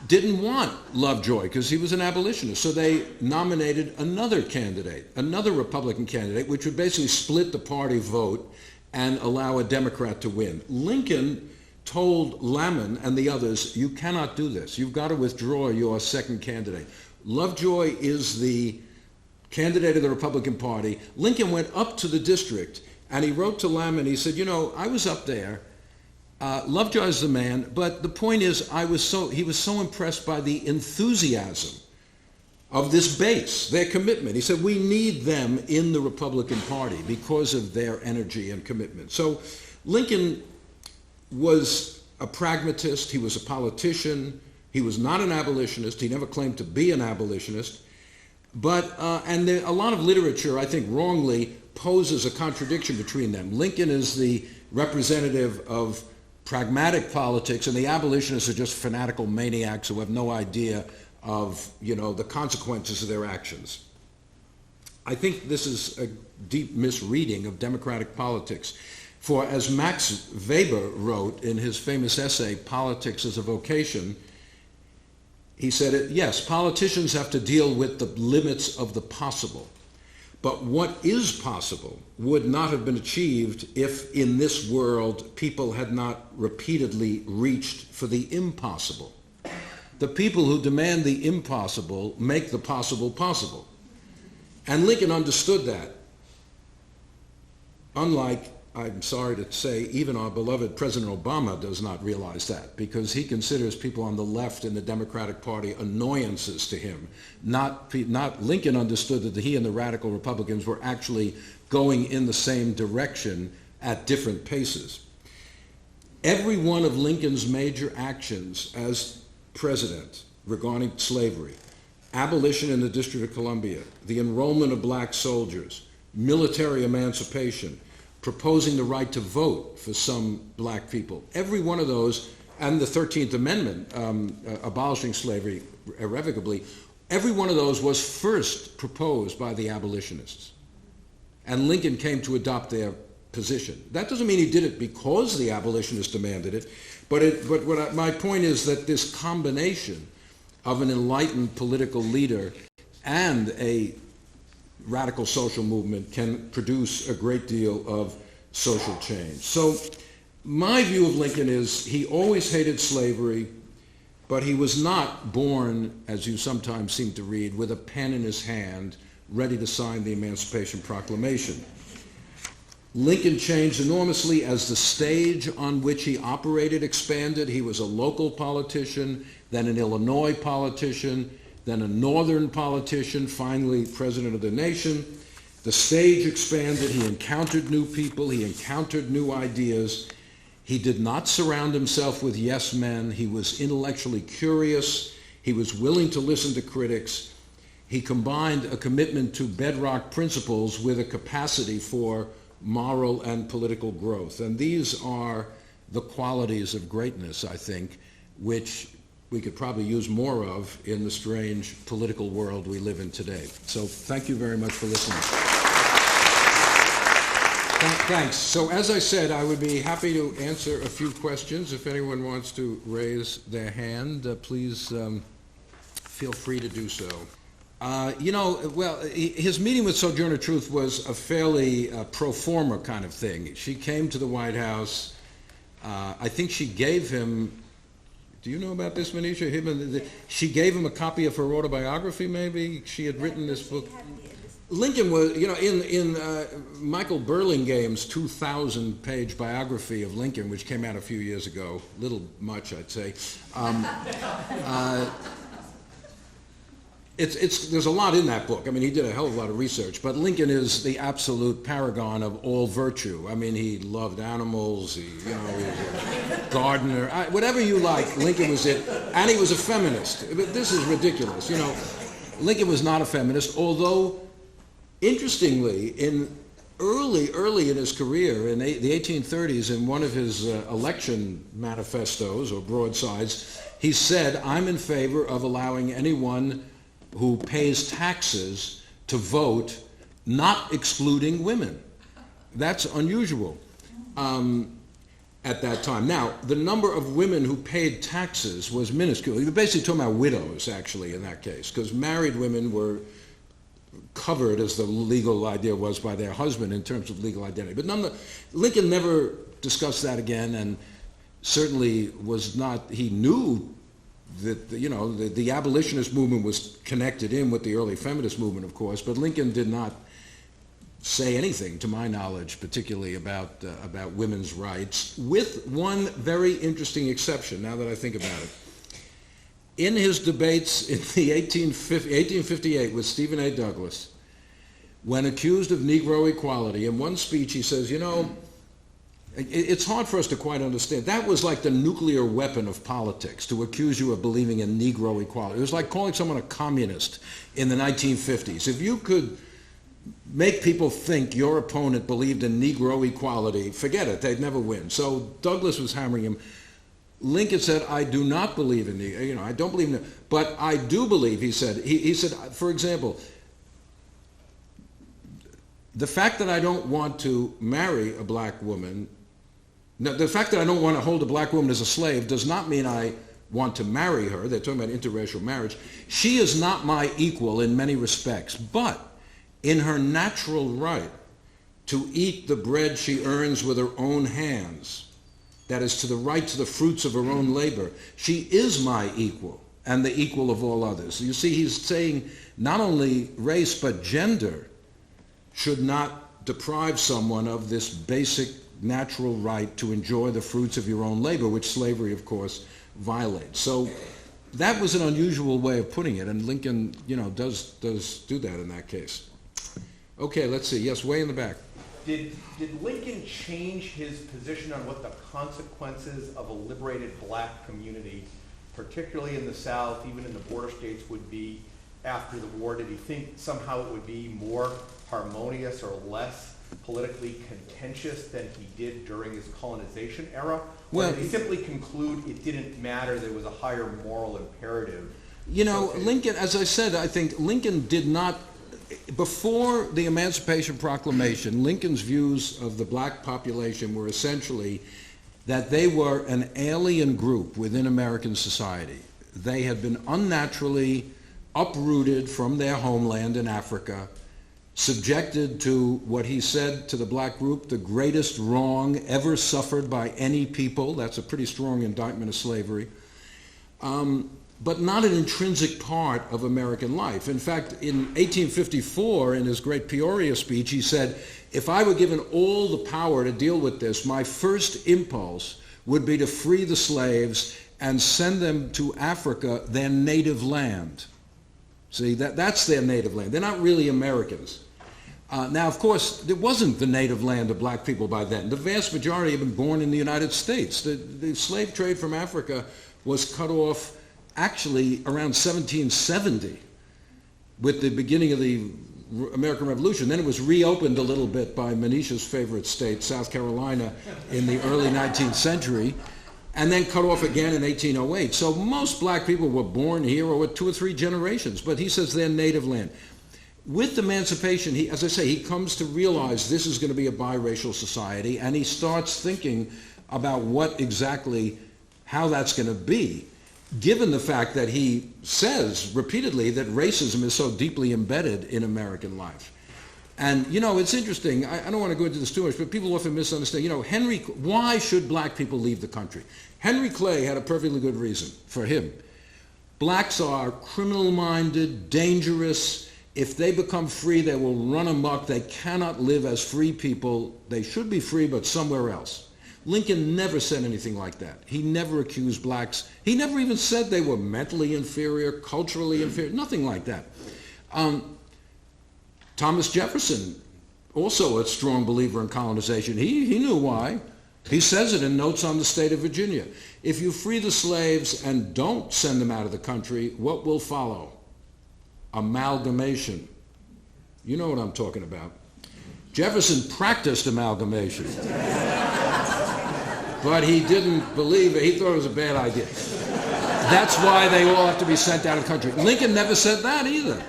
D: didn't want Lovejoy because he was an abolitionist. So they nominated another candidate, another Republican candidate, which would basically split the party vote and allow a Democrat to win. Lincoln told Lamon and the others, you cannot do this. You've got to withdraw your second candidate. Lovejoy is the candidate of the Republican Party. Lincoln went up to the district and he wrote to Lamon, he said, I was up there. Lovejoy's the man, but the point is he was so impressed by the enthusiasm of this base, their commitment. He said, we need them in the Republican Party because of their energy and commitment. So Lincoln was a pragmatist, he was a politician, he was not an abolitionist, he never claimed to be an abolitionist, but, a lot of literature, I think wrongly, poses a contradiction between them. Lincoln is the representative of pragmatic politics, and the abolitionists are just fanatical maniacs who have no idea of, the consequences of their actions. I think this is a deep misreading of democratic politics. For as Max Weber wrote in his famous essay, Politics as a Vocation, he said, yes, politicians have to deal with the limits of the possible. But what is possible would not have been achieved if in this world people had not repeatedly reached for the impossible. The people who demand the impossible make the possible possible. And Lincoln understood that. Unlike, I'm sorry to say, even our beloved President Obama does not realize that, because he considers people on the left in the Democratic Party annoyances to him. Not Lincoln understood that he and the radical Republicans were actually going in the same direction at different paces. Every one of Lincoln's major actions as president regarding slavery, abolition in the District of Columbia, the enrollment of black soldiers, military emancipation, proposing the right to vote for some black people. Every one of those, and the 13th Amendment, abolishing slavery irrevocably, every one of those was first proposed by the abolitionists. And Lincoln came to adopt their position. That doesn't mean he did it because the abolitionists demanded it, but my point is that this combination of an enlightened political leader and a radical social movement can produce a great deal of social change. So my view of Lincoln is he always hated slavery, but he was not born, as you sometimes seem to read, with a pen in his hand ready to sign the Emancipation Proclamation. Lincoln changed enormously as the stage on which he operated expanded. He was a local politician, then an Illinois politician, then a northern politician, finally president of the nation. The stage expanded. He encountered new people. He encountered new ideas. He did not surround himself with yes men. He was intellectually curious. He was willing to listen to critics. He combined a commitment to bedrock principles with a capacity for moral and political growth. And these are the qualities of greatness, I think, which we could probably use more of in the strange political world we live in today. So thank you very much for listening. Thanks. So as I said, I would be happy to answer a few questions. If anyone wants to raise their hand, please feel free to do so. His meeting with Sojourner Truth was a fairly pro forma kind of thing. She came to the White House. I think she gave him, do you know about this, Manisha? She gave him a copy of her autobiography, maybe? She had written this book. Lincoln was, in Michael Burlingame's 2,000-page biography of Lincoln, which came out a few years ago, little much, I'd say. There's a lot in that book. I mean, he did a hell of a lot of research, but Lincoln is the absolute paragon of all virtue. I mean, he loved animals, he was a gardener, whatever you like, Lincoln was it, and he was a feminist. This is ridiculous, Lincoln was not a feminist, although, interestingly, early in his career, in the 1830s, in one of his election manifestos or broadsides, he said, I'm in favor of allowing anyone who pays taxes to vote, not excluding women. That's unusual at that time. Now, the number of women who paid taxes was minuscule. You're basically talking about widows, actually, in that case, because married women were covered, as the legal idea was, by their husband in terms of legal identity. But Lincoln never discussed that again, and certainly was not, he knew that, the abolitionist movement was connected in with the early feminist movement, of course, but Lincoln did not say anything, to my knowledge, particularly about women's rights, with one very interesting exception, now that I think about it. In his debates in the 1858 with Stephen A. Douglas, when accused of Negro equality, in one speech he says, it's hard for us to quite understand. That was like the nuclear weapon of politics, to accuse you of believing in Negro equality. It was like calling someone a communist in the 1950s. If you could make people think your opponent believed in Negro equality, forget it, they'd never win. So Douglas was hammering him. Lincoln said, I do not believe in I don't believe in it, but I do believe, he said, for example, the fact that I don't want to marry a black woman, the fact that I don't want to hold a black woman as a slave does not mean I want to marry her. They're talking about interracial marriage. She is not my equal in many respects, but in her natural right to eat the bread she earns with her own hands, that is, to the right to the fruits of her own labor, she is my equal and the equal of all others. You see, he's saying not only race, but gender should not deprive someone of this basic natural right to enjoy the fruits of your own labor, which slavery, of course, violates. So that was an unusual way of putting it, and Lincoln, does do that in that case. Okay, let's see. Yes, way in the back.
E: Did Lincoln change his position on what the consequences of a liberated black community, particularly in the South, even in the border states, would be after the war? Did he think somehow it would be more harmonious or less politically contentious than he did during his colonization era? Or did he simply conclude it didn't matter, there was a higher moral imperative?
D: Lincoln, as I said, I think Lincoln did not, before the Emancipation Proclamation, Lincoln's views of the black population were essentially that they were an alien group within American society. They had been unnaturally uprooted from their homeland in Africa, subjected to what he said to the black group, the greatest wrong ever suffered by any people. That's a pretty strong indictment of slavery. But not an intrinsic part of American life. In fact, in 1854, in his great Peoria speech, he said, if I were given all the power to deal with this, my first impulse would be to free the slaves and send them to Africa, their native land. See, that's their native land. They're not really Americans. Now, of course, it wasn't the native land of black people by then. The vast majority had been born in the United States. The slave trade from Africa was cut off actually around 1770 with the beginning of the American Revolution. Then it was reopened a little bit by Manisha's favorite state, South Carolina, in the early 19th century, and then cut off again in 1808. So most black people were born here or with 2 or 3 generations, but he says their native land. With emancipation, as I say, he comes to realize this is going to be a biracial society, and he starts thinking about how that's going to be, given the fact that he says repeatedly that racism is so deeply embedded in American life. And, it's interesting. I don't want to go into this too much, but people often misunderstand. Why should black people leave the country? Henry Clay had a perfectly good reason for him. Blacks are criminal-minded, dangerous. If they become free, they will run amok. They cannot live as free people. They should be free, but somewhere else. Lincoln never said anything like that. He never accused blacks. He never even said they were mentally inferior, culturally inferior, nothing like that. Thomas Jefferson, also a strong believer in colonization, he knew why. He says it in Notes on the State of Virginia. If you free the slaves and don't send them out of the country, what will follow? Amalgamation. You know what I'm talking about. Jefferson practiced amalgamation. But he didn't believe it. He thought it was a bad idea. That's why they all have to be sent out of the country. Lincoln never said that either.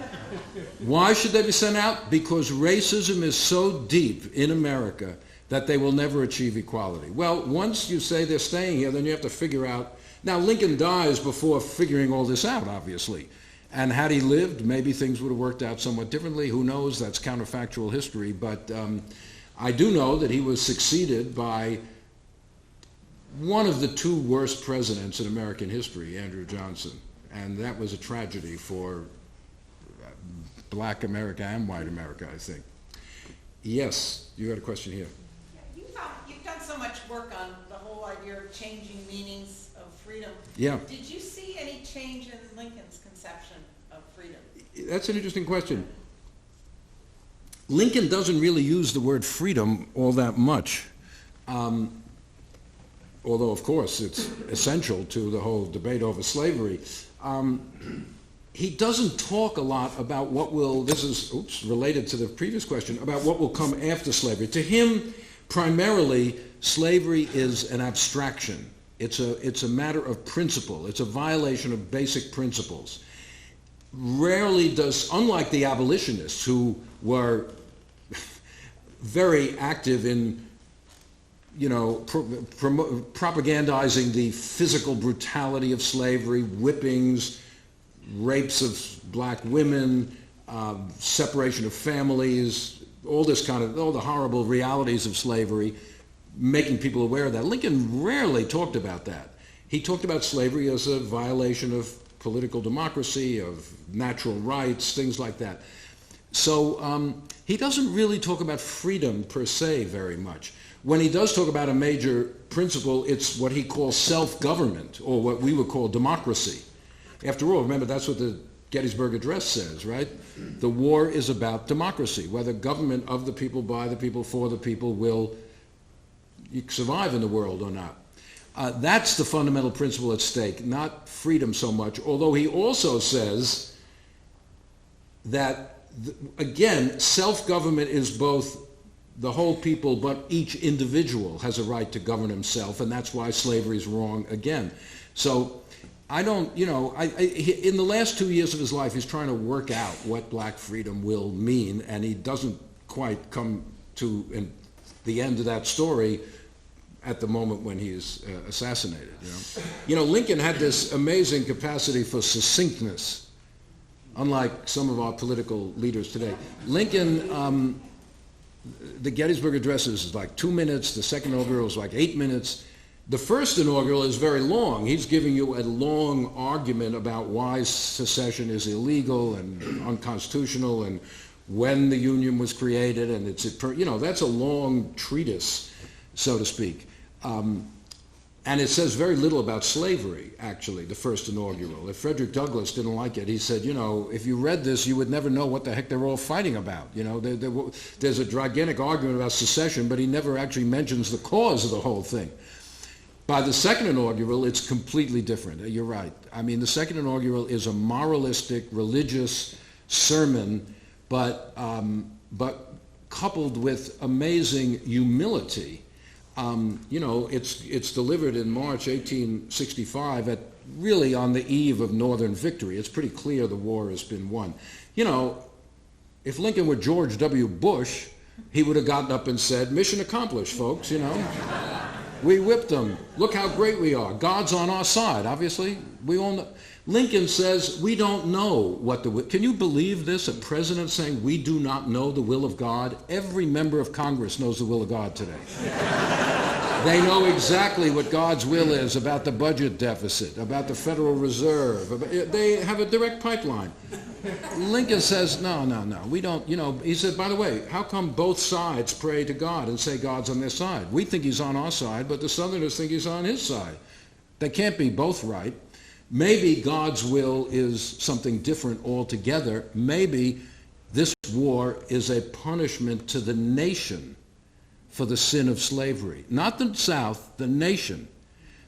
D: Why should they be sent out? Because racism is so deep in America that they will never achieve equality. Well, once you say they're staying here, then you have to figure out. Now, Lincoln dies before figuring all this out, obviously. And had he lived, maybe things would have worked out somewhat differently. Who knows? That's counterfactual history. But I do know that he was succeeded by one of the two worst presidents in American history, Andrew Johnson, and that was a tragedy for black America and white America, I think. Yes, you got a question here.
A: You've done so much work on the whole idea of changing meanings of freedom.
D: Yeah.
A: Did you see any change in Lincoln's conception of freedom?
D: That's an interesting question. Lincoln doesn't really use the word freedom all that much, although, of course, it's essential to the whole debate over slavery. He doesn't talk a lot about what will, this is related to the previous question, about what will come after slavery. To him, primarily, slavery is an abstraction. It's a matter of principle. It's a violation of basic principles. Rarely does, unlike the abolitionists who were very active in, propagandizing the physical brutality of slavery, whippings, rapes of black women, separation of families, all the horrible realities of slavery, making people aware of that. Lincoln rarely talked about that. He talked about slavery as a violation of political democracy, of natural rights, things like that. So he doesn't really talk about freedom per se very much. When he does talk about a major principle, it's what he calls self-government, or what we would call democracy. After all, remember, that's what the Gettysburg Address says, right? The war is about democracy, whether government of the people, by the people, for the people will survive in the world or not. That's the fundamental principle at stake, not freedom so much, although he also says that, again, self-government is both the whole people, but each individual has a right to govern himself, and that's why slavery is wrong again. So I don't, in the last 2 years of his life, he's trying to work out what black freedom will mean, and he doesn't quite come to the end of that story at the moment when he is assassinated. Lincoln had this amazing capacity for succinctness, unlike some of our political leaders today. Lincoln, the Gettysburg Address is like 2 minutes, the second inaugural is like 8 minutes. The first inaugural is very long. He's giving you a long argument about why secession is illegal and unconstitutional and when the Union was created, and that's a long treatise, so to speak. And it says very little about slavery, actually, the first inaugural. If Frederick Douglass didn't like it, he said, if you read this, you would never know what the heck they're all fighting about. There's a gigantic argument about secession, but he never actually mentions the cause of the whole thing. By the second inaugural, it's completely different. You're right. I mean, the second inaugural is a moralistic, religious sermon, but coupled with amazing humility. It's delivered in March 1865 really on the eve of Northern victory. It's pretty clear the war has been won. If Lincoln were George W. Bush, he would have gotten up and said, "Mission accomplished, folks, We whipped them. Look how great we are. God's on our side." Obviously, we all know. Lincoln says, we don't know what the will. Can you believe this? A president saying we do not know the will of God? Every member of Congress knows the will of God today. They know exactly what God's will is about the budget deficit, about the Federal Reserve. They have a direct pipeline. Lincoln says, no, we don't, he said, by the way, how come both sides pray to God and say God's on their side? We think he's on our side, but the Southerners think he's on his side. They can't be both right. Maybe God's will is something different altogether. Maybe this war is a punishment to the nation for the sin of slavery. Not the South, the nation.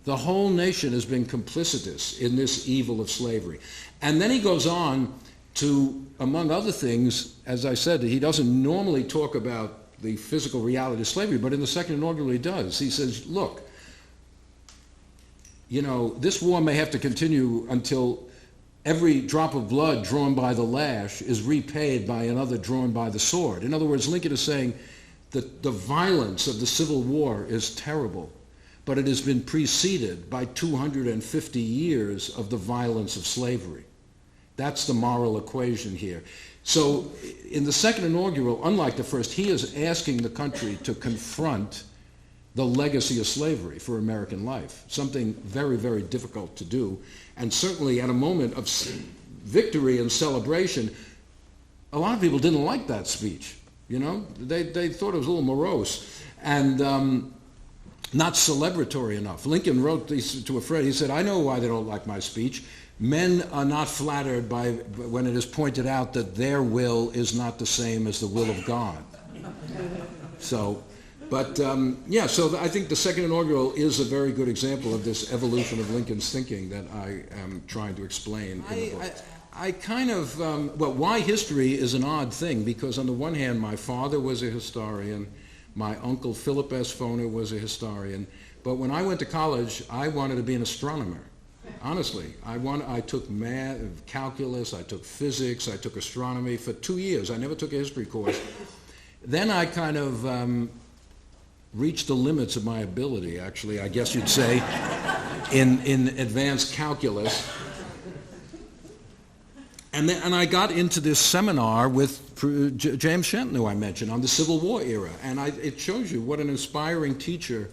D: The whole nation has been complicitous in this evil of slavery. And then he goes on to, among other things, as I said, he doesn't normally talk about the physical reality of slavery, but in the second inaugural he does. He says, look, this war may have to continue until every drop of blood drawn by the lash is repaid by another drawn by the sword. In other words, Lincoln is saying that the violence of the Civil War is terrible, but it has been preceded by 250 years of the violence of slavery. That's the moral equation here. So in the second inaugural, unlike the first, he is asking the country to confront the legacy of slavery for American life, something very, very difficult to do. And certainly at a moment of victory and celebration, a lot of people didn't like that speech. You know, they thought it was a little morose and not celebratory enough. Lincoln wrote to a friend, he said, "I know why they don't like my speech. Men are not flattered by when it is pointed out that their will is not the same as the will of God." So, but yeah, so I think the second inaugural is a very good example of this evolution of Lincoln's thinking that I am trying to explain in the book. I kind of, well, why history is an odd thing, because on the one hand, my father was a historian, my uncle Philip S. Forner was a historian, but when I went to college, I wanted to be an astronomer. Honestly, I took math, calculus, I took physics, I took astronomy for 2 years. I never took a history course. Then I kind of reached the limits of my ability, actually, I guess you'd say, in advanced calculus. And I got into this seminar with James Shenton, who I mentioned, on the Civil War era. And it shows you what an inspiring teacher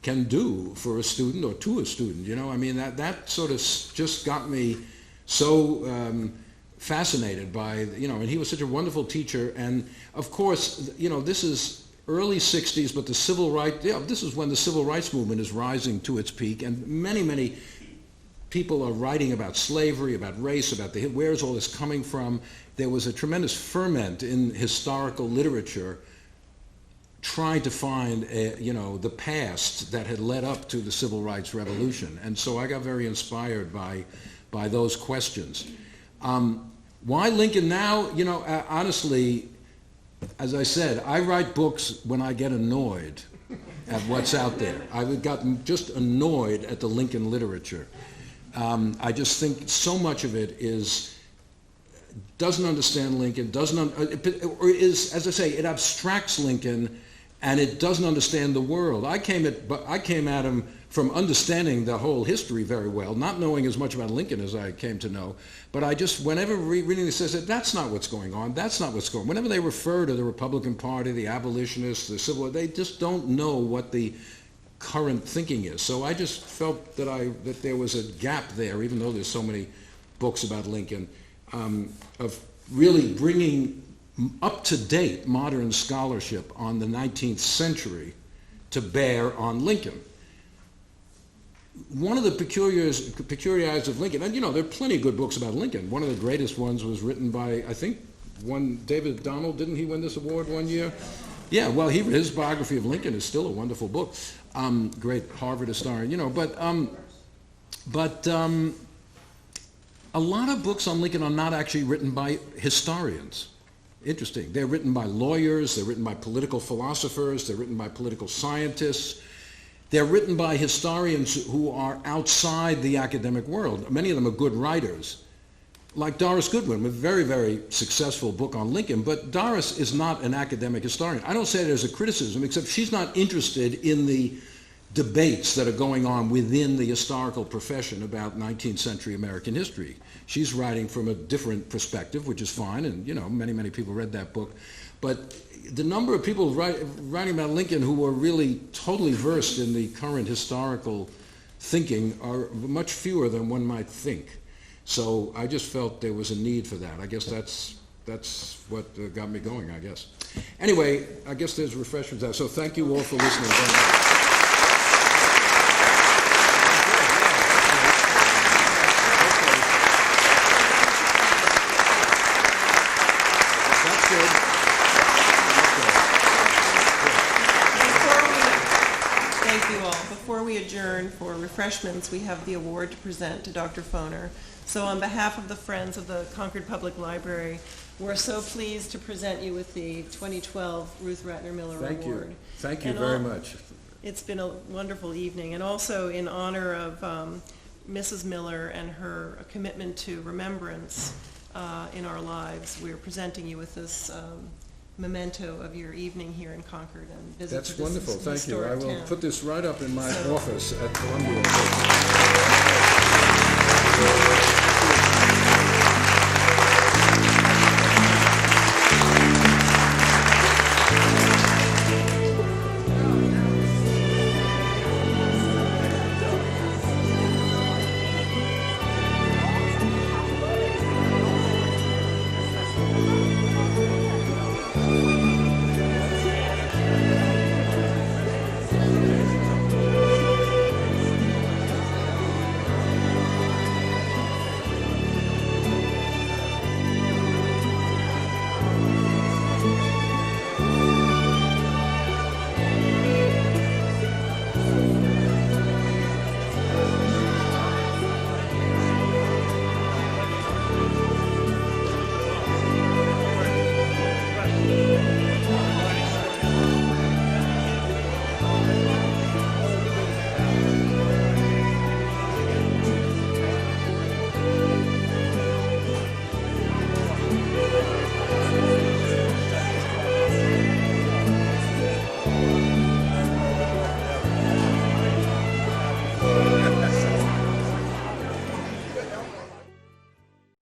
D: can do for a student or to a student. You know, I mean, that sort of just got me so fascinated by, you know, and he was such a wonderful teacher. And of course, you know, this is early 60s, but the civil rights, yeah, this is when the civil rights movement is rising to its peak. And many people are writing about slavery, about race, about where's all this coming from. There was a tremendous ferment in historical literature trying to find, you know, the past that had led up to the civil rights revolution. And so I got very inspired by those questions. Why Lincoln now? You know, honestly, as I said, I write books when I get annoyed at what's out there. I've gotten just annoyed at the Lincoln literature. I just think so much of it doesn't understand Lincoln, or is, as I say, it abstracts Lincoln, and it doesn't understand the world. I came at him from understanding the whole history very well, not knowing as much about Lincoln as I came to know. But I just, whenever reading it, says that that's not what's going on. That's not what's going on. Whenever they refer to the Republican Party, the abolitionists, the Civil War, they just don't know what the current thinking is. So I just felt that there was a gap there, even though there's so many books about Lincoln, of really bringing up-to-date modern scholarship on the 19th century to bear on Lincoln. One of the peculiarities of Lincoln, and you know, there are plenty of good books about Lincoln. One of the greatest ones was written by, I think, David Donald. Didn't he win this award one year? Yeah, well, his biography of Lincoln is still a wonderful book. Great Harvard historian, you know, but a lot of books on Lincoln are not actually written by historians. Interesting. They're written by lawyers, they're written by political philosophers, they're written by political scientists. They're written by historians who are outside the academic world. Many of them are good writers, like Doris Goodwin, with a very, very successful book on Lincoln. But Doris is not an academic historian. I don't say it as a criticism, except she's not interested in the debates that are going on within the historical profession about 19th century American history. She's writing from a different perspective, which is fine, and you know, many people read that book. But the number of people writing about Lincoln who were really totally versed in the current historical thinking are much fewer than one might think. So I just felt there was a need for that. I guess that's what got me going, I guess. Anyway, I guess there's refreshments out. So thank you all for listening very much.
A: Before we adjourn for refreshments, we have the award to present to Dr. Forner. So on behalf of the Friends of the Concord Public Library, we're so pleased to present you with the 2012 Ruth Ratner Miller Award.
D: Thank you very much.
A: It's been a wonderful evening. And also in honor of Mrs. Miller and her commitment to remembrance in our lives, we're presenting you with this memento of your evening here in Concord and visit.
D: That's
A: to this
D: wonderful. Thank you. I
A: historic
D: will
A: town.
D: put this right up in my office at Columbia.